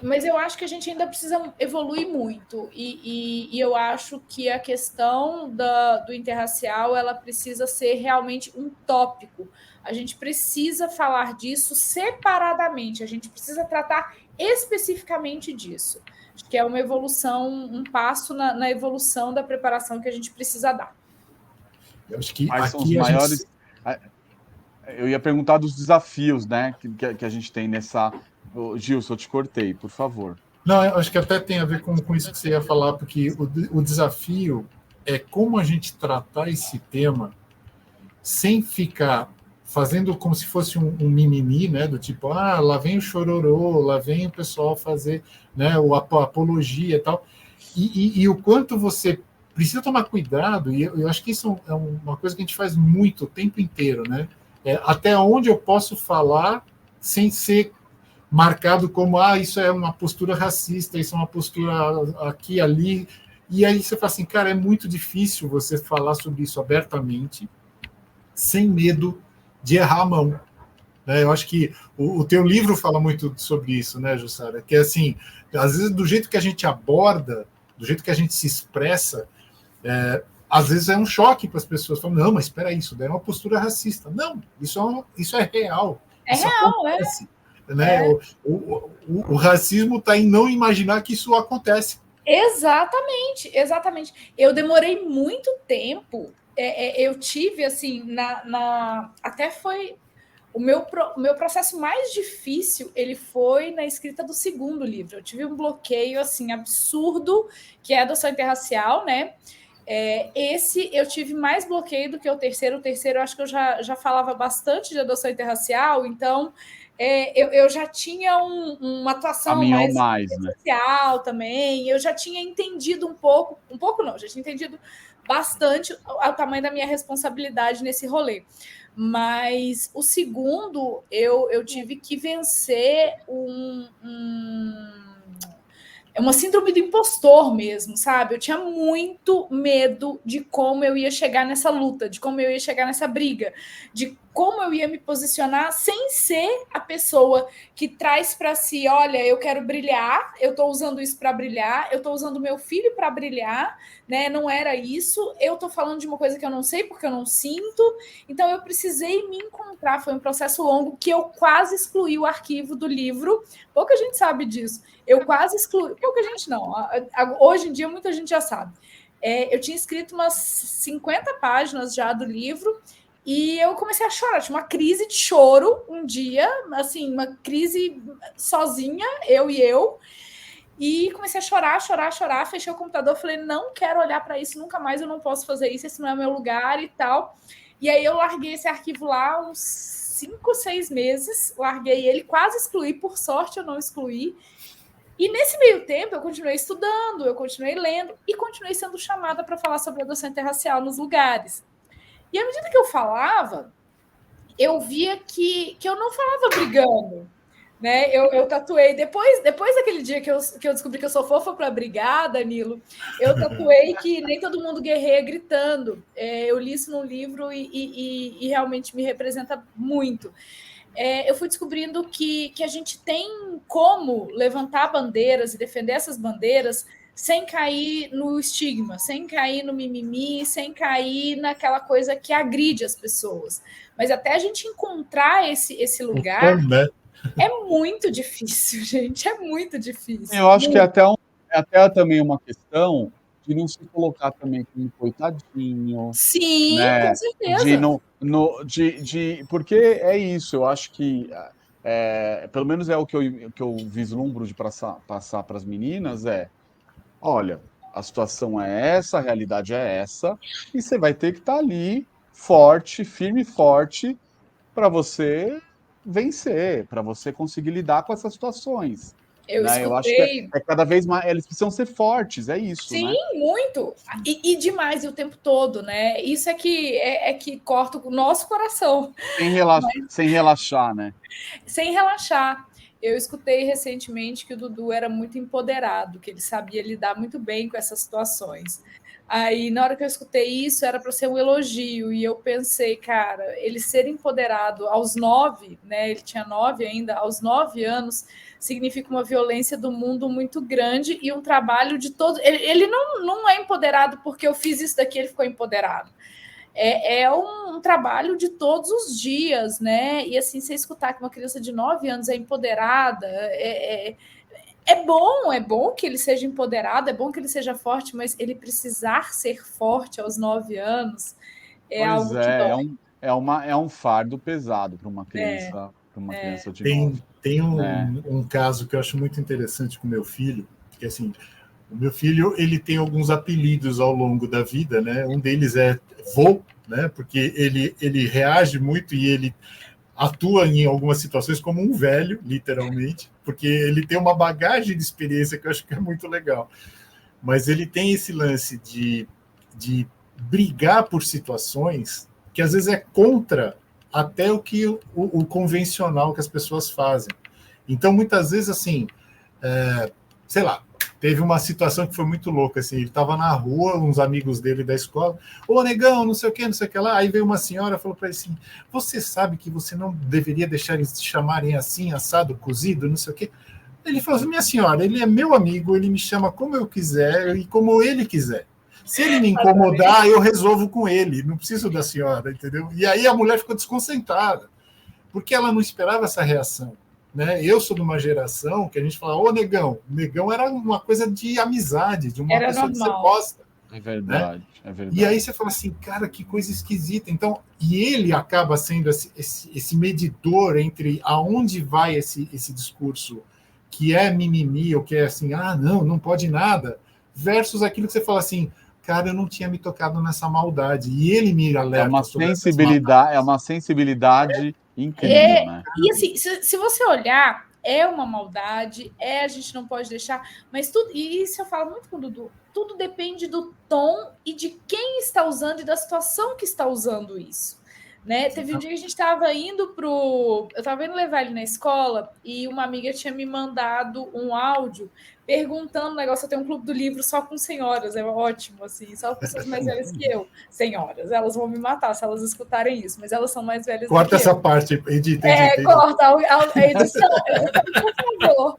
Mas eu acho que a gente ainda precisa evoluir muito. E eu acho que a questão do interracial ela precisa ser realmente um tópico. A gente precisa falar disso separadamente. A gente precisa tratar especificamente disso. Acho que é uma evolução, um passo na evolução da preparação que a gente precisa dar. Eu acho que Quais são os aqui a maiores. gente... Eu ia perguntar dos desafios, né, que a gente tem nessa. Gilson, eu te cortei, por favor. Não, eu acho que até tem a ver com isso que você ia falar, porque o desafio é como a gente tratar esse tema sem ficar fazendo como se fosse um mimimi, né, do tipo, lá vem o chororô, lá vem o pessoal fazer, né, a apologia e tal, e o quanto você precisa tomar cuidado, e eu acho que isso é uma coisa que a gente faz muito o tempo inteiro, né, até onde eu posso falar sem ser marcado como, isso é uma postura racista, isso é uma postura aqui, ali, e aí você fala assim, cara, é muito difícil você falar sobre isso abertamente, sem medo de errar a mão. Eu acho que o teu livro fala muito sobre isso, né, Jussara? Que é assim, às vezes do jeito que a gente aborda, do jeito que a gente se expressa, às vezes é um choque para as pessoas. Falam, não, mas espera aí, isso daí é uma postura racista. Não, isso é real. É isso real, acontece, né? O racismo está em não imaginar que isso acontece. Exatamente, exatamente. Eu demorei muito tempo. Eu tive assim até foi o meu processo mais difícil. Ele foi na escrita do segundo livro. Eu tive um bloqueio assim absurdo, que é a adoção interracial, né? Esse eu tive mais bloqueio do que o terceiro. O terceiro eu acho que eu já falava bastante de adoção interracial, então eu já tinha uma atuação mais social, né? Também. Eu já tinha entendido um pouco não, já tinha entendido bastante o tamanho da minha responsabilidade nesse rolê. Mas o segundo, eu tive que vencer uma síndrome do impostor mesmo, sabe? Eu tinha muito medo de como eu ia chegar nessa luta, de como eu ia chegar nessa briga, de como eu ia me posicionar sem ser a pessoa que traz para si, olha, eu quero brilhar, eu estou usando isso para brilhar, eu estou usando meu filho para brilhar, né? Não era isso, eu estou falando de uma coisa que eu não sei porque eu não sinto, então eu precisei me encontrar. Foi um processo longo que eu quase excluí o arquivo do livro, pouca gente sabe disso. Eu quase excluí, pouca gente não, hoje em dia muita gente já sabe. Eu tinha escrito umas 50 páginas já do livro e eu comecei a chorar, tinha uma crise de choro um dia, assim, uma crise sozinha, eu, e comecei a chorar, fechei o computador, falei, não quero olhar para isso nunca mais, eu não posso fazer isso, esse não é meu lugar e tal. E aí eu larguei esse arquivo lá uns 5, 6 meses, larguei ele, quase excluí, por sorte eu não excluí. E nesse meio tempo eu continuei estudando, eu continuei lendo e continuei sendo chamada para falar sobre adoção interracial nos lugares. E à medida que eu falava, eu via que eu não falava brigando, né? Eu tatuei, depois daquele dia que eu descobri que eu sou fofa para brigar, Danilo, eu tatuei que nem todo mundo guerreia gritando. Eu li isso num livro e realmente me representa muito. Eu fui descobrindo que a gente tem como levantar bandeiras e defender essas bandeiras sem cair no estigma, sem cair no mimimi, sem cair naquela coisa que agride as pessoas. Mas até a gente encontrar esse lugar é muito difícil, gente, é muito difícil. Eu acho que é até também uma questão de não se colocar também como coitadinho, Sim, com né? De certeza. não, porque é isso, eu acho que, pelo menos é o que eu vislumbro de passar para as meninas, olha, a situação é essa, a realidade é essa, e você vai ter que estar ali, forte, firme e forte, para você vencer, para você conseguir lidar com essas situações, Eu né? Eu acho que escutei. é cada vez mais, eles precisam ser fortes, é isso, Sim, né? muito. E demais, e o tempo todo, né? Isso é que corta o nosso coração. Sem relaxar, né? Sem relaxar. Eu escutei recentemente que o Dudu era muito empoderado, que ele sabia lidar muito bem com essas situações. Aí, na hora que eu escutei isso, era para ser um elogio, e eu pensei, cara, ele ser empoderado aos 9, né? Ele tinha 9 ainda, aos 9 anos, significa uma violência do mundo muito grande e um trabalho de todo. Ele não é empoderado porque eu fiz isso daqui, ele ficou empoderado. É um trabalho de todos os dias, né? E assim, você escutar que uma criança de 9 anos é empoderada, é bom que ele seja empoderado, é bom que ele seja forte, mas ele precisar ser forte aos 9 anos é Pois algo que dói. é um fardo pesado para uma criança de Tem, 9, tem né? um caso que eu acho muito interessante com o meu filho, que assim, o meu filho ele tem alguns apelidos ao longo da vida, né? Um deles é vô, né? Porque ele reage muito e ele atua em algumas situações como um velho, literalmente, porque ele tem uma bagagem de experiência que eu acho que é muito legal. Mas ele tem esse lance de brigar por situações que às vezes é contra até o que o convencional que as pessoas fazem. Então, muitas vezes, assim, sei lá, teve uma situação que foi muito louca, assim, ele estava na rua, uns amigos dele da escola, ô negão, não sei o que lá, aí veio uma senhora e falou para ele assim, você sabe que você não deveria deixar eles te chamarem assim, assado, cozido, não sei o que. Ele falou assim, minha senhora, ele é meu amigo, ele me chama como eu quiser e como ele quiser. Se ele me incomodar, eu resolvo com ele, não preciso da senhora, entendeu? E aí a mulher ficou desconcentrada, porque ela não esperava essa reação. Né? Eu sou de uma geração que a gente fala, ô negão. Negão era uma coisa de amizade, de uma Era pessoa que você normal. gosta. É Né? verdade, é E aí verdade. você fala assim, cara, que coisa esquisita. Então, e ele acaba sendo esse medidor entre aonde vai esse discurso que é mimimi, ou que é assim, não pode nada, versus aquilo que você fala assim, cara, eu não tinha me tocado nessa maldade. E ele me É uma alerta sobre essas sensibilidade, é maldades. uma sensibilidade incrível, É, né? e assim, se você olhar, é uma maldade, a gente não pode deixar, mas tudo, e isso eu falo muito com o Dudu, tudo depende do tom e de quem está usando e da situação que está usando isso. Né? Teve um dia que a gente estava indo pro. Eu estava indo levar ele na escola e uma amiga tinha me mandado um áudio perguntando o negócio. Eu tenho um clube do livro só com senhoras, é ótimo, assim, só pessoas mais velhas que eu. Senhoras, elas vão me matar se elas escutarem isso, mas elas são mais velhas do Corta que eu. essa parte, edita. Corta a edição, por favor.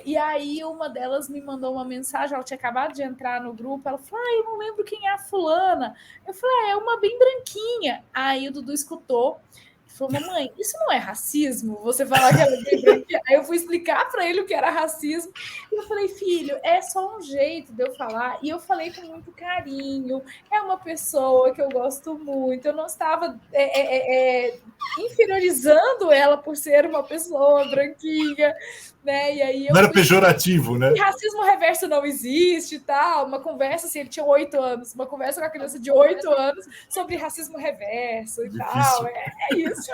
E aí uma delas me mandou uma mensagem, ela tinha acabado de entrar no grupo, ela falou, eu não lembro quem é a fulana. Eu falei, é uma bem branquinha. Aí o Dudu escutou e falou, mamãe, isso não é racismo? Você falar que ela é bem branquinha? Aí eu fui explicar para ele o que era racismo. E eu falei, filho, é só um jeito de eu falar. E eu falei com muito carinho, é uma pessoa que eu gosto muito, eu não estava inferiorizando ela por ser uma pessoa branquinha, né? E aí eu Não era fui pejorativo, né? e racismo reverso não existe e tal. Uma conversa, assim, ele tinha 8 anos, uma conversa com a criança de 8 anos sobre racismo reverso e tal. Difícil. É isso.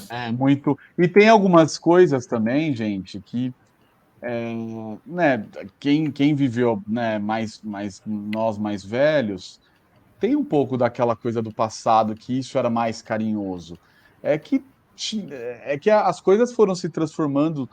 É muito. E tem algumas coisas também, gente, que né, quem viveu, né, nós mais velhos, tem um pouco daquela coisa do passado que isso era mais carinhoso. É que as coisas foram se transformando,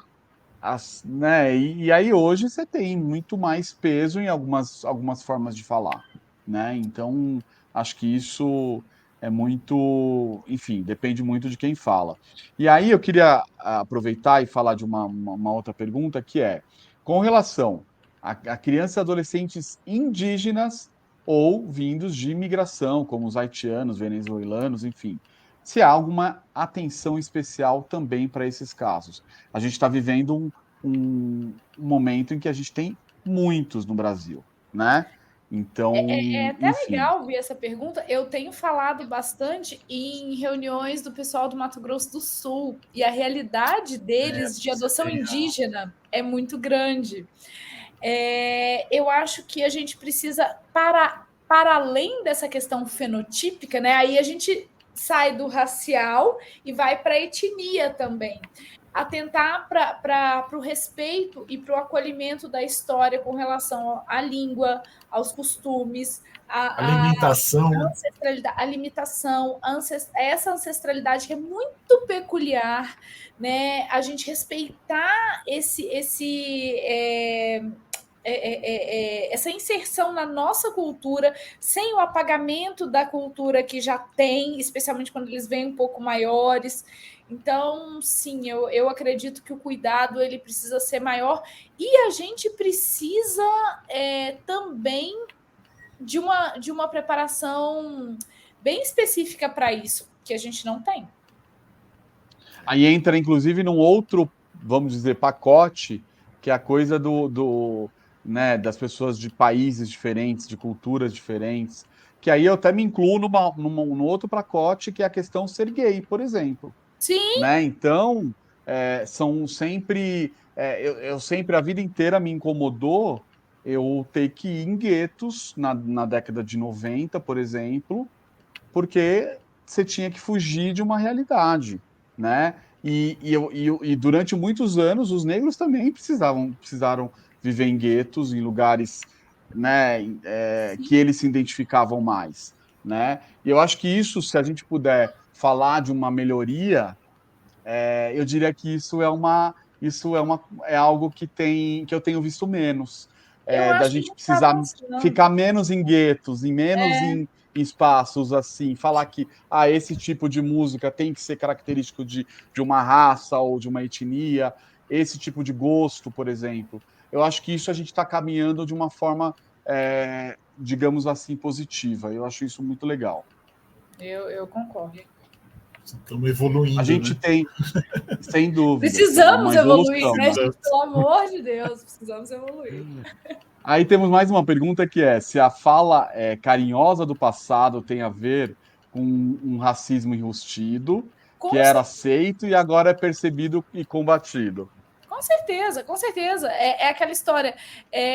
né? E aí hoje você tem muito mais peso em algumas formas de falar, né? Então acho que isso é muito, enfim, depende muito de quem fala. E aí eu queria aproveitar e falar de uma outra pergunta que é com relação a crianças e adolescentes indígenas ou vindos de imigração, como os haitianos, venezuelanos, enfim. Se há alguma atenção especial também para esses casos. A gente está vivendo um momento em que a gente tem muitos no Brasil, né? Então, É até enfim. legal ver essa pergunta. Eu tenho falado bastante em reuniões do pessoal do Mato Grosso do Sul, e a realidade deles de adoção indígena é muito grande. Eu acho que a gente precisa, para além dessa questão fenotípica, né? Aí a gente sai do racial e vai para a etnia também. Atentar para o respeito e para o acolhimento da história com relação à língua, aos costumes, Alimentação. a limitação, essa ancestralidade que é muito peculiar, né? A gente respeitar essa inserção na nossa cultura, sem o apagamento da cultura que já tem, especialmente quando eles vêm um pouco maiores. Então, sim, eu acredito que o cuidado ele precisa ser maior, e a gente precisa também de uma preparação bem específica para isso, que a gente não tem. Aí entra, inclusive, num outro, vamos dizer, pacote, que é a coisa né, das pessoas de países diferentes, de culturas diferentes, que aí eu até me incluo num outro pacote, que é a questão ser gay, por exemplo. Sim. Né? Então, são sempre... eu sempre, a vida inteira, me incomodou eu ter que ir em guetos, na década de 90, por exemplo, porque você tinha que fugir de uma realidade, né? E durante muitos anos os negros também precisaram viver em guetos, em lugares, né, que eles se identificavam mais, né? E eu acho que isso, se a gente puder falar de uma melhoria, eu diria que é algo que eu tenho visto menos, Eu da acho que a gente gente está precisar avançando. ficar menos em guetos e menos em espaços assim, falar que esse tipo de música tem que ser característico de uma raça ou de uma etnia, esse tipo de gosto, por exemplo. Eu acho que isso a gente está caminhando de uma forma, digamos assim, positiva. Eu acho isso muito legal. Eu concordo. Estamos evoluindo, A gente né? tem, sem dúvida, Precisamos uma evoluir, evolução, né, né? gente? Pelo amor de Deus, precisamos evoluir. Aí temos mais uma pergunta que é se a fala carinhosa do passado tem a ver com um racismo enrustido, que Com era aceito e agora é percebido e combatido. Com certeza, com certeza. É aquela história.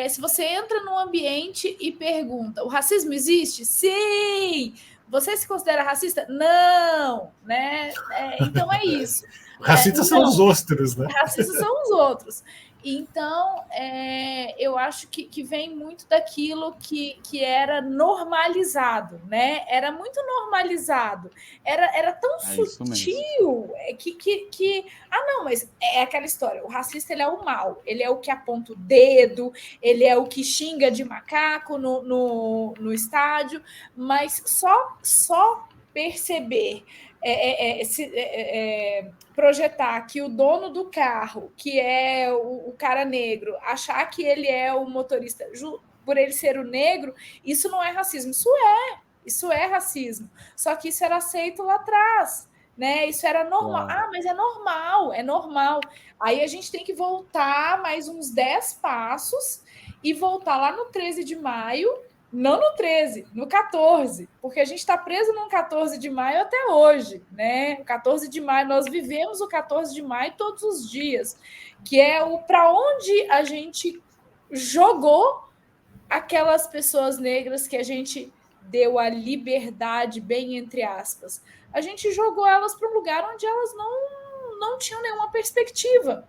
Se você entra num ambiente e pergunta: o racismo existe? Sim! Você se considera racista? Não! Né? Então é isso. Racistas são os outros, né? Racistas são os outros. Então, eu acho que vem muito daquilo que era normalizado, né? Era muito normalizado. Era tão É isso mesmo. sutil que... Ah, não, mas é aquela história. O racista, ele é o mal. Ele é o que aponta o dedo, ele é o que xinga de macaco no estádio, mas só perceber projetar que o dono do carro, que é o cara negro, achar que ele é o motorista por ele ser o negro, isso não é racismo. Isso é racismo. Só que isso era aceito lá atrás, né? Isso era normal. Claro. Mas é normal. Aí a gente tem que voltar mais uns 10 passos e voltar lá no 13 de maio, não no 13, no 14, porque a gente está preso no 14 de maio até hoje, né? O 14 de maio, nós vivemos o 14 de maio todos os dias, que é o para onde a gente jogou aquelas pessoas negras que a gente deu a liberdade, bem entre aspas. A gente jogou elas para um lugar onde elas não tinham nenhuma perspectiva.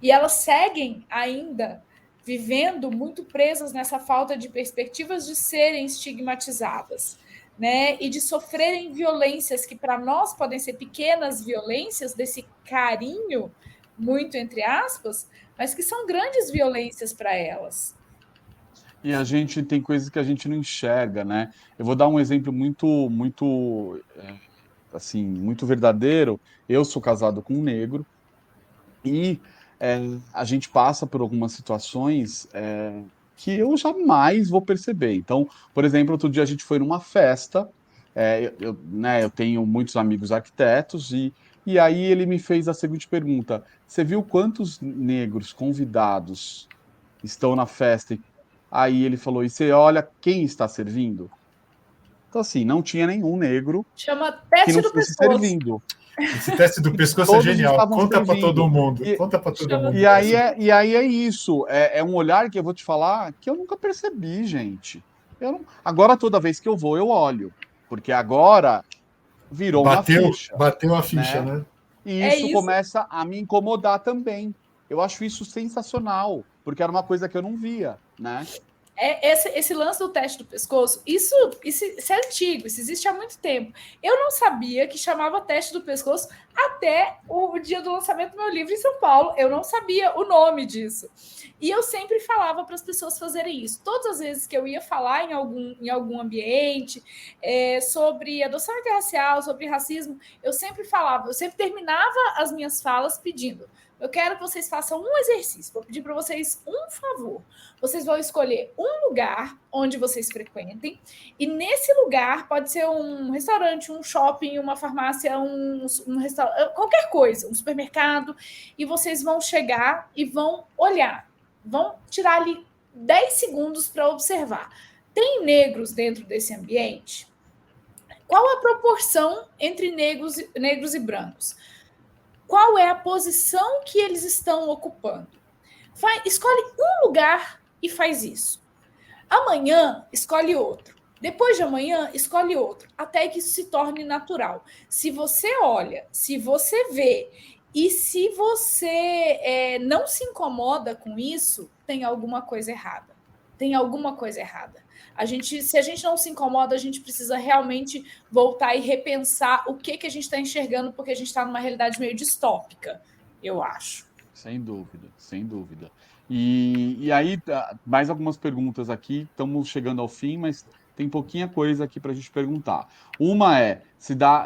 E elas seguem ainda vivendo muito presas nessa falta de perspectivas de serem estigmatizadas, né? E de sofrerem violências que para nós podem ser pequenas violências desse carinho, muito entre aspas, mas que são grandes violências para elas. E a gente tem coisas que a gente não enxerga, né? Eu vou dar um exemplo muito, assim, muito verdadeiro. Eu sou casado com um negro e a gente passa por algumas situações que eu jamais vou perceber. Então, por exemplo, outro dia a gente foi numa festa, né, eu tenho muitos amigos arquitetos e aí ele me fez a seguinte pergunta: você viu quantos negros convidados estão na festa. Aí ele falou, e você olha quem está servindo? Então, assim, não tinha nenhum negro Chama que teste não do fosse pescoço. servindo. Esse teste do pescoço é Todos genial. estavam Conta para todo servindo. mundo. E, Conta para todo Chama mundo. e aí é isso. É um olhar que eu vou te falar que eu nunca percebi, gente. Agora, toda vez que eu vou, eu olho. Porque agora virou uma ficha, Bateu a ficha, né? né? E É isso isso. começa a me incomodar também. Eu acho isso sensacional, porque era uma coisa que eu não via, né? Esse lance do teste do pescoço, isso é antigo, isso existe há muito tempo. Eu não sabia que chamava teste do pescoço até o dia do lançamento do meu livro em São Paulo. Eu não sabia o nome disso. E eu sempre falava para as pessoas fazerem isso. Todas as vezes que eu ia falar em algum ambiente sobre adoção interracial, sobre racismo, eu sempre terminava as minhas falas pedindo: eu quero que vocês façam um exercício, vou pedir para vocês um favor. Vocês vão escolher um lugar onde vocês frequentem, e nesse lugar pode ser um restaurante, um shopping, uma farmácia, um restaurante, qualquer coisa, um supermercado, e vocês vão chegar e vão olhar, vão tirar ali 10 segundos para observar. Tem negros dentro desse ambiente? Qual a proporção entre negros e brancos? Qual é a posição que eles estão ocupando? Escolhe um lugar e faz isso. Amanhã, escolhe outro. Depois de amanhã, escolhe outro. Até que isso se torne natural. Se você olha, se você vê e se você não se incomoda com isso, tem alguma coisa errada. Tem alguma coisa errada. Se a gente não se incomoda, a gente precisa realmente voltar e repensar o que a gente está enxergando, porque a gente está numa realidade meio distópica, eu acho. Sem dúvida, sem dúvida. E aí, mais algumas perguntas aqui, estamos chegando ao fim, mas tem pouquinha coisa aqui para a gente perguntar. Uma se dá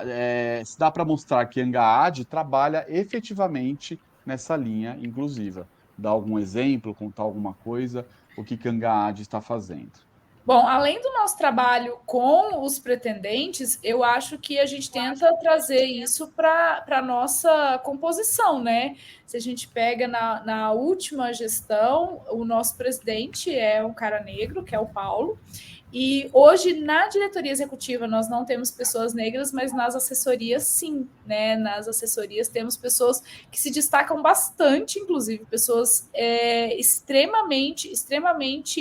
para mostrar que Angaad trabalha efetivamente nessa linha inclusiva. Dar algum exemplo, contar alguma coisa, o que Angaad está fazendo. Bom, além do nosso trabalho com os pretendentes, eu acho que a gente tenta trazer isso para a nossa composição, né? Se a gente pega na última gestão, o nosso presidente é um cara negro, que é o Paulo, e hoje na diretoria executiva nós não temos pessoas negras, mas nas assessorias sim, né? Nas assessorias temos pessoas que se destacam bastante, inclusive pessoas extremamente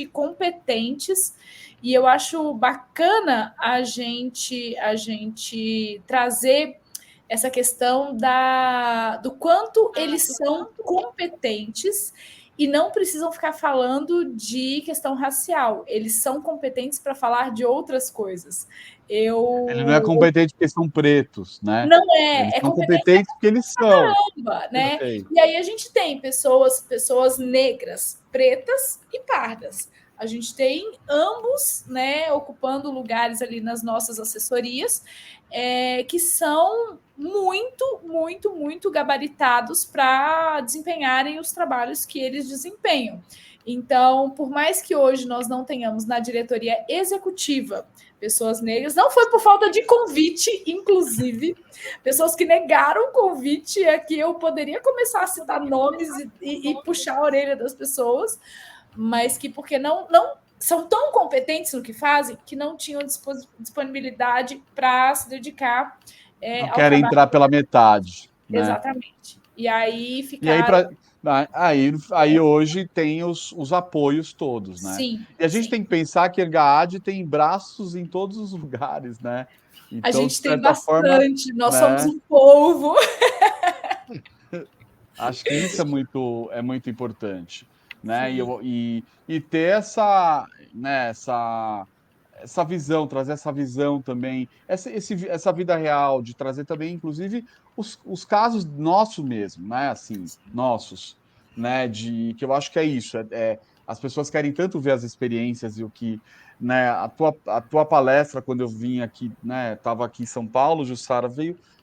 competentes. E eu acho bacana a gente trazer essa questão do quanto eles são competentes e não precisam ficar falando de questão racial. Eles são competentes para falar de outras coisas. Ele não é competente porque são pretos, né? Não Eles é são competente competentes porque eles são. né? Perfeito. E aí a gente tem pessoas negras, pretas e pardas. A gente tem ambos, né, ocupando lugares ali nas nossas assessorias, que são muito gabaritados para desempenharem os trabalhos que eles desempenham. Então, por mais que hoje nós não tenhamos na diretoria executiva pessoas negras, não foi por falta de convite, inclusive, pessoas que negaram o convite, aqui eu poderia começar a citar nomes e puxar a orelha das pessoas, mas que porque não são tão competentes no que fazem que não tinham disponibilidade para se dedicar Não ao querem trabalho. entrar pela metade, né? Exatamente. E aí E aí, ficaram... aí hoje tem os apoios todos, né? Sim, E a gente sim. tem que pensar que a Ergaad tem braços em todos os lugares, né? A Então, de gente tem certa forma, bastante, nós somos né? um povo. Acho que isso é muito importante, né? E ter né, essa visão, trazer essa visão também, essa vida real, de trazer também, inclusive, os casos nossos mesmo, né? Assim, nossos, né? Que eu acho que é isso. As pessoas querem tanto ver as experiências e o que, né? A tua palestra, quando eu vim aqui, né? Estava aqui em São Paulo, Jussara,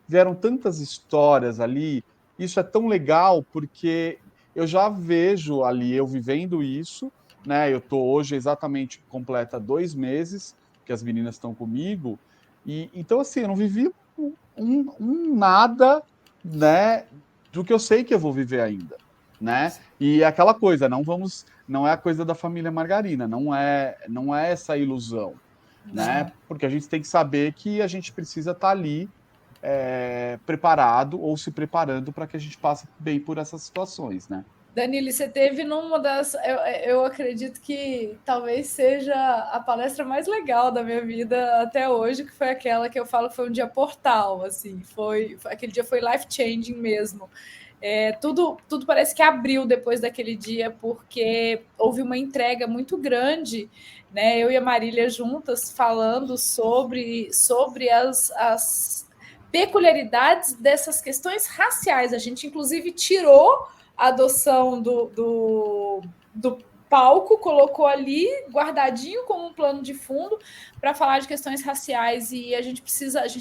vieram tantas histórias ali. Isso é tão legal porque eu já vejo ali, eu vivendo isso, né? Eu estou hoje exatamente completa 2 meses que as meninas estão comigo, e então assim, eu não vivi um nada, né, do que eu sei que eu vou viver ainda, né? E é aquela coisa, não é a coisa da família margarina, não é essa ilusão, né? Porque a gente tem que saber que a gente precisa estar ali preparado ou se preparando para que a gente passe bem por essas situações, né? Danilo, você teve numa das. Eu acredito que talvez seja a palestra mais legal da minha vida até hoje, que foi aquela que eu falo que foi um dia portal, assim, aquele dia foi life-changing mesmo. Tudo parece que abriu depois daquele dia, porque houve uma entrega muito grande, né? Eu e a Marília juntas falando sobre as peculiaridades dessas questões raciais. A gente, inclusive, tirou a adoção do palco, colocou ali guardadinho como um plano de fundo para falar de questões raciais, e a gente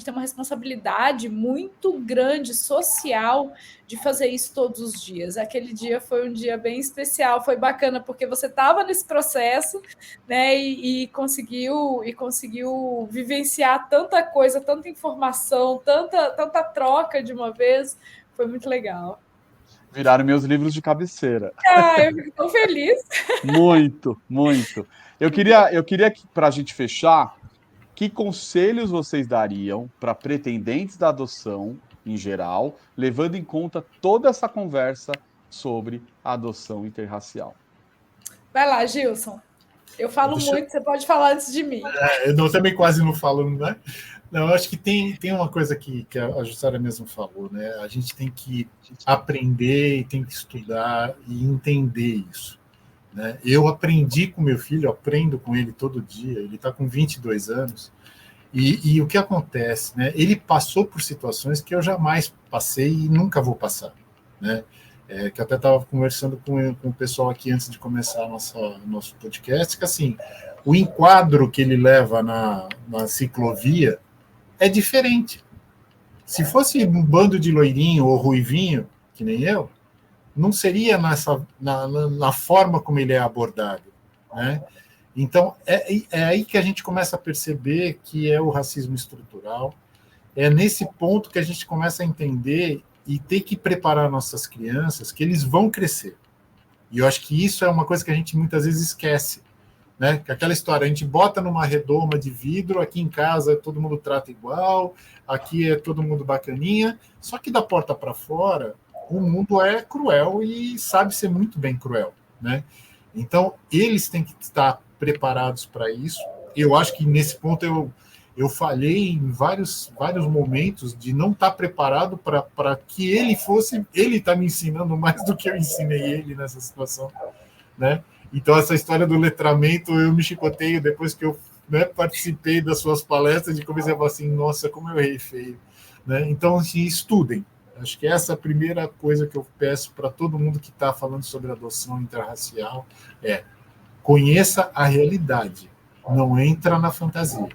tem uma responsabilidade muito grande social de fazer isso todos os dias. Aquele dia foi um dia bem especial, foi bacana porque você estava nesse processo, né, e conseguiu vivenciar tanta coisa, tanta informação, tanta troca de uma vez, foi muito legal. Viraram meus livros de cabeceira. Eu fico tão feliz. Muito, muito. Eu queria que, para a gente fechar, que conselhos vocês dariam para pretendentes da adoção em geral, levando em conta toda essa conversa sobre a adoção interracial? Vai lá, Gilson. Eu falo muito, você pode falar antes de mim. Eu também quase não falo, né? Não, eu acho que tem uma coisa que a Jussara mesmo falou, né? A gente tem que aprender e tem que estudar e entender isso, né? Eu aprendi com meu filho, aprendo com ele todo dia, ele está com 22 anos, e o que acontece, né? Ele passou por situações que eu jamais passei e nunca vou passar, né? Que eu até estava conversando com o pessoal aqui antes de começar nosso podcast, que assim, o enquadro que ele leva na ciclovia é diferente. Se fosse um bando de loirinho ou ruivinho, que nem eu, não seria na forma como ele é abordado, né? Então, é aí que a gente começa a perceber que é o racismo estrutural, é nesse ponto que a gente começa a entender e ter que preparar nossas crianças, que eles vão crescer. E eu acho que isso é uma coisa que a gente muitas vezes esquece, né? Que aquela história, a gente bota numa redoma de vidro, aqui em casa todo mundo trata igual, aqui é todo mundo bacaninha, só que da porta para fora, o mundo é cruel e sabe ser muito bem cruel, né? Então, eles têm que estar preparados para isso. Eu acho que nesse ponto eu falhei em vários momentos de não estar preparado para que ele está me ensinando mais do que eu ensinei ele nessa situação, né? Então, essa história do letramento, eu me chicoteio depois que eu, né, participei das suas palestras e comecei a falar assim, nossa, como eu errei feio, né? Então, assim, estudem. Acho que essa é a primeira coisa que eu peço para todo mundo que está falando sobre adoção interracial, conheça a realidade, não entra na fantasia.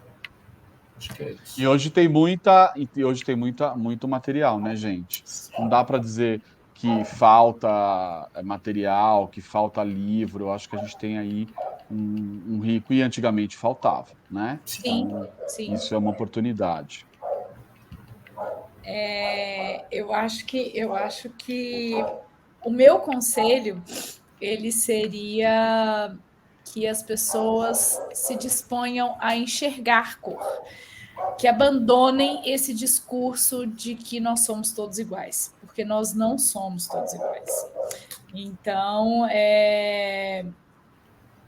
Acho que é isso. E hoje tem muito material, né, gente? Não dá para dizer que falta material, que falta livro. Eu acho que a gente tem aí um rico, e antigamente faltava, né? Sim, Então, sim. isso é uma oportunidade. Eu acho que o meu conselho ele seria que as pessoas se disponham a enxergar cor, que abandonem esse discurso de que nós somos todos iguais, porque nós não somos todos iguais. Então,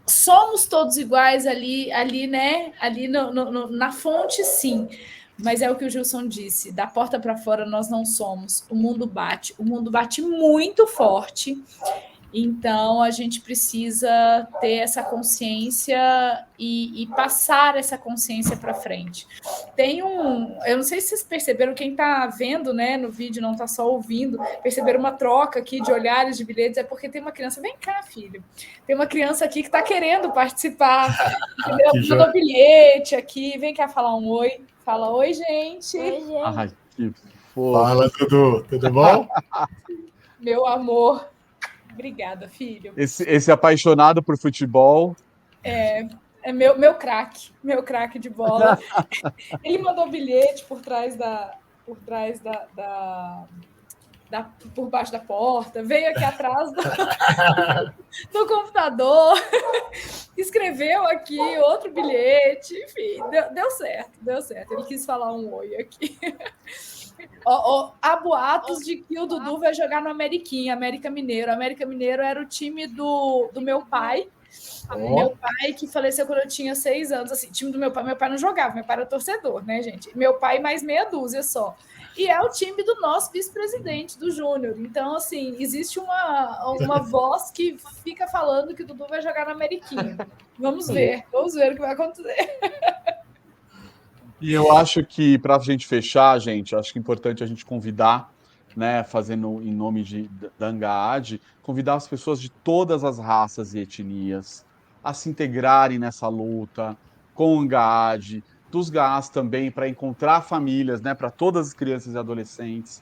somos todos iguais ali, né? Ali na fonte, sim. Mas é o que o Gilson disse: da porta para fora nós não somos. O mundo bate muito forte. Então, a gente precisa ter essa consciência e passar essa consciência para frente. Eu não sei se vocês perceberam, quem está vendo, né, no vídeo, não está só ouvindo, perceberam uma troca aqui de olhares, de bilhetes, é porque tem uma criança, vem cá, filho, tem uma criança aqui que está querendo participar, mandou bilhete aqui, vem cá falar um oi. Fala, oi, gente. Oi, gente. Ai, que fofo. Fala, Dudu, tudo bom? Meu amor. Obrigada, filho. Esse apaixonado por futebol. É meu craque de bola. Ele mandou bilhete por trás da por baixo da porta, veio aqui atrás do computador, escreveu aqui outro bilhete, enfim, deu certo. Ele quis falar um oi aqui. Há boatos de que o Dudu vai jogar no Ameriquinha, América Mineiro. América Mineiro era o time do meu pai. Meu pai, que faleceu quando eu tinha 6 anos, assim, time do meu pai não jogava, meu pai era torcedor, né, gente? Meu pai mais meia dúzia só. E é o time do nosso vice-presidente, do Júnior. Então, assim, existe uma voz que fica falando que o Dudu vai jogar na Ameriquinha. Vamos ver o que vai acontecer. E eu acho que, para a gente fechar, gente, acho que é importante a gente convidar, né, fazendo em nome da Angaad, convidar as pessoas de todas as raças e etnias a se integrarem nessa luta com o Angaad, dos GAs também, para encontrar famílias, né, para todas as crianças e adolescentes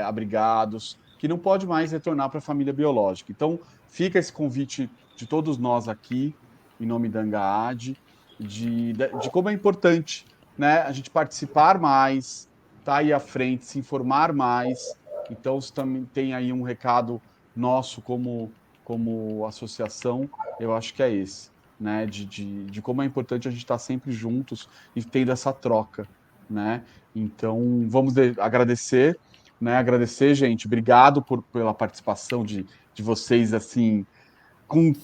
abrigados, que não pode mais retornar para a família biológica. Então, fica esse convite de todos nós aqui, em nome da Angaad, de como é importante, né, a gente participar mais, estar aí à frente, se informar mais. Então, você também tem aí um recado nosso como associação, eu acho que é esse, né, de como é importante a gente estar sempre juntos e tendo essa troca, né? Então, vamos agradecer, né? Agradecer, gente, obrigado pela participação de vocês, assim, com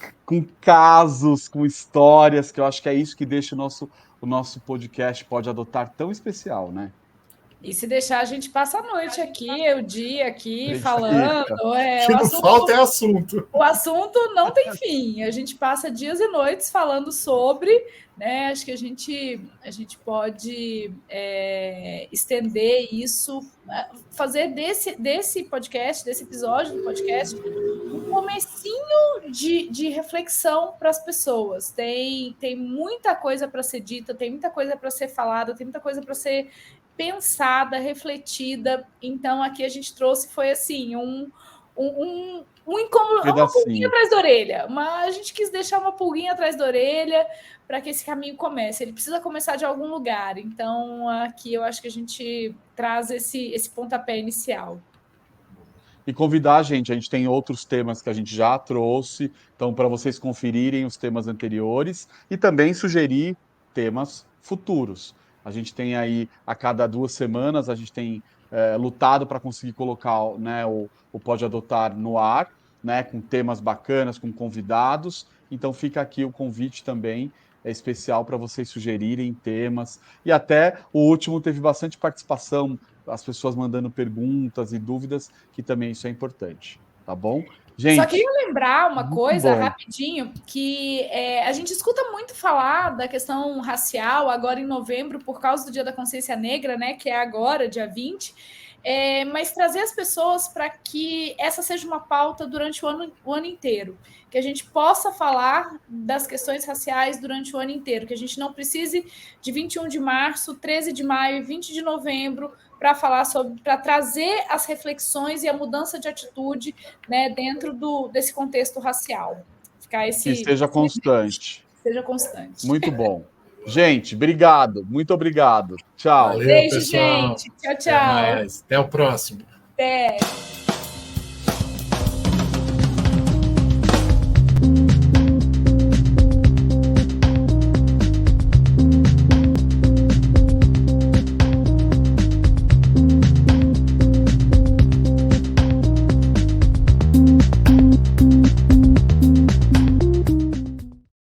casos, com histórias, que eu acho que é isso que deixa o nosso podcast Pode Adotar tão especial, né? E se deixar, a gente passa a noite aqui, o dia aqui, Deixa falando. Que não falta é assunto. O assunto não tem fim. A gente passa dias e noites falando sobre, né? Acho que a gente pode estender isso, fazer desse podcast, desse episódio do podcast, um comecinho de reflexão para as pessoas. Tem muita coisa para ser dita, tem muita coisa para ser falada, tem muita coisa para ser pensada, refletida. Então, aqui a gente trouxe, foi assim, um incômodo, uma pulguinha atrás da orelha. A gente quis deixar uma pulguinha atrás da orelha para que esse caminho comece. Ele precisa começar de algum lugar. Então, aqui eu acho que a gente traz esse pontapé inicial. E convidar a gente tem outros temas que a gente já trouxe, então para vocês conferirem os temas anteriores e também sugerir temas futuros. A gente tem aí, a cada 2 semanas, a gente tem lutado para conseguir colocar, né, o Pode Adotar no ar, né, com temas bacanas, com convidados. Então fica aqui o convite também especial para vocês sugerirem temas. E até o último teve bastante participação, as pessoas mandando perguntas e dúvidas, que também isso é importante, tá bom? Gente, só queria lembrar uma coisa rapidinho, que a gente escuta muito falar da questão racial agora em novembro, por causa do Dia da Consciência Negra, né, que é agora, dia 20, mas trazer as pessoas para que essa seja uma pauta durante o ano inteiro, que a gente possa falar das questões raciais durante o ano inteiro, que a gente não precise de 21 de março, 13 de maio e 20 de novembro para falar sobre, para trazer as reflexões e a mudança de atitude, né, dentro desse contexto racial. Que seja constante. Seja constante. Muito bom. Gente, obrigado. Muito obrigado. Tchau. Valeu, beijo, pessoal. gente. Tchau, tchau. Até o próximo. Até.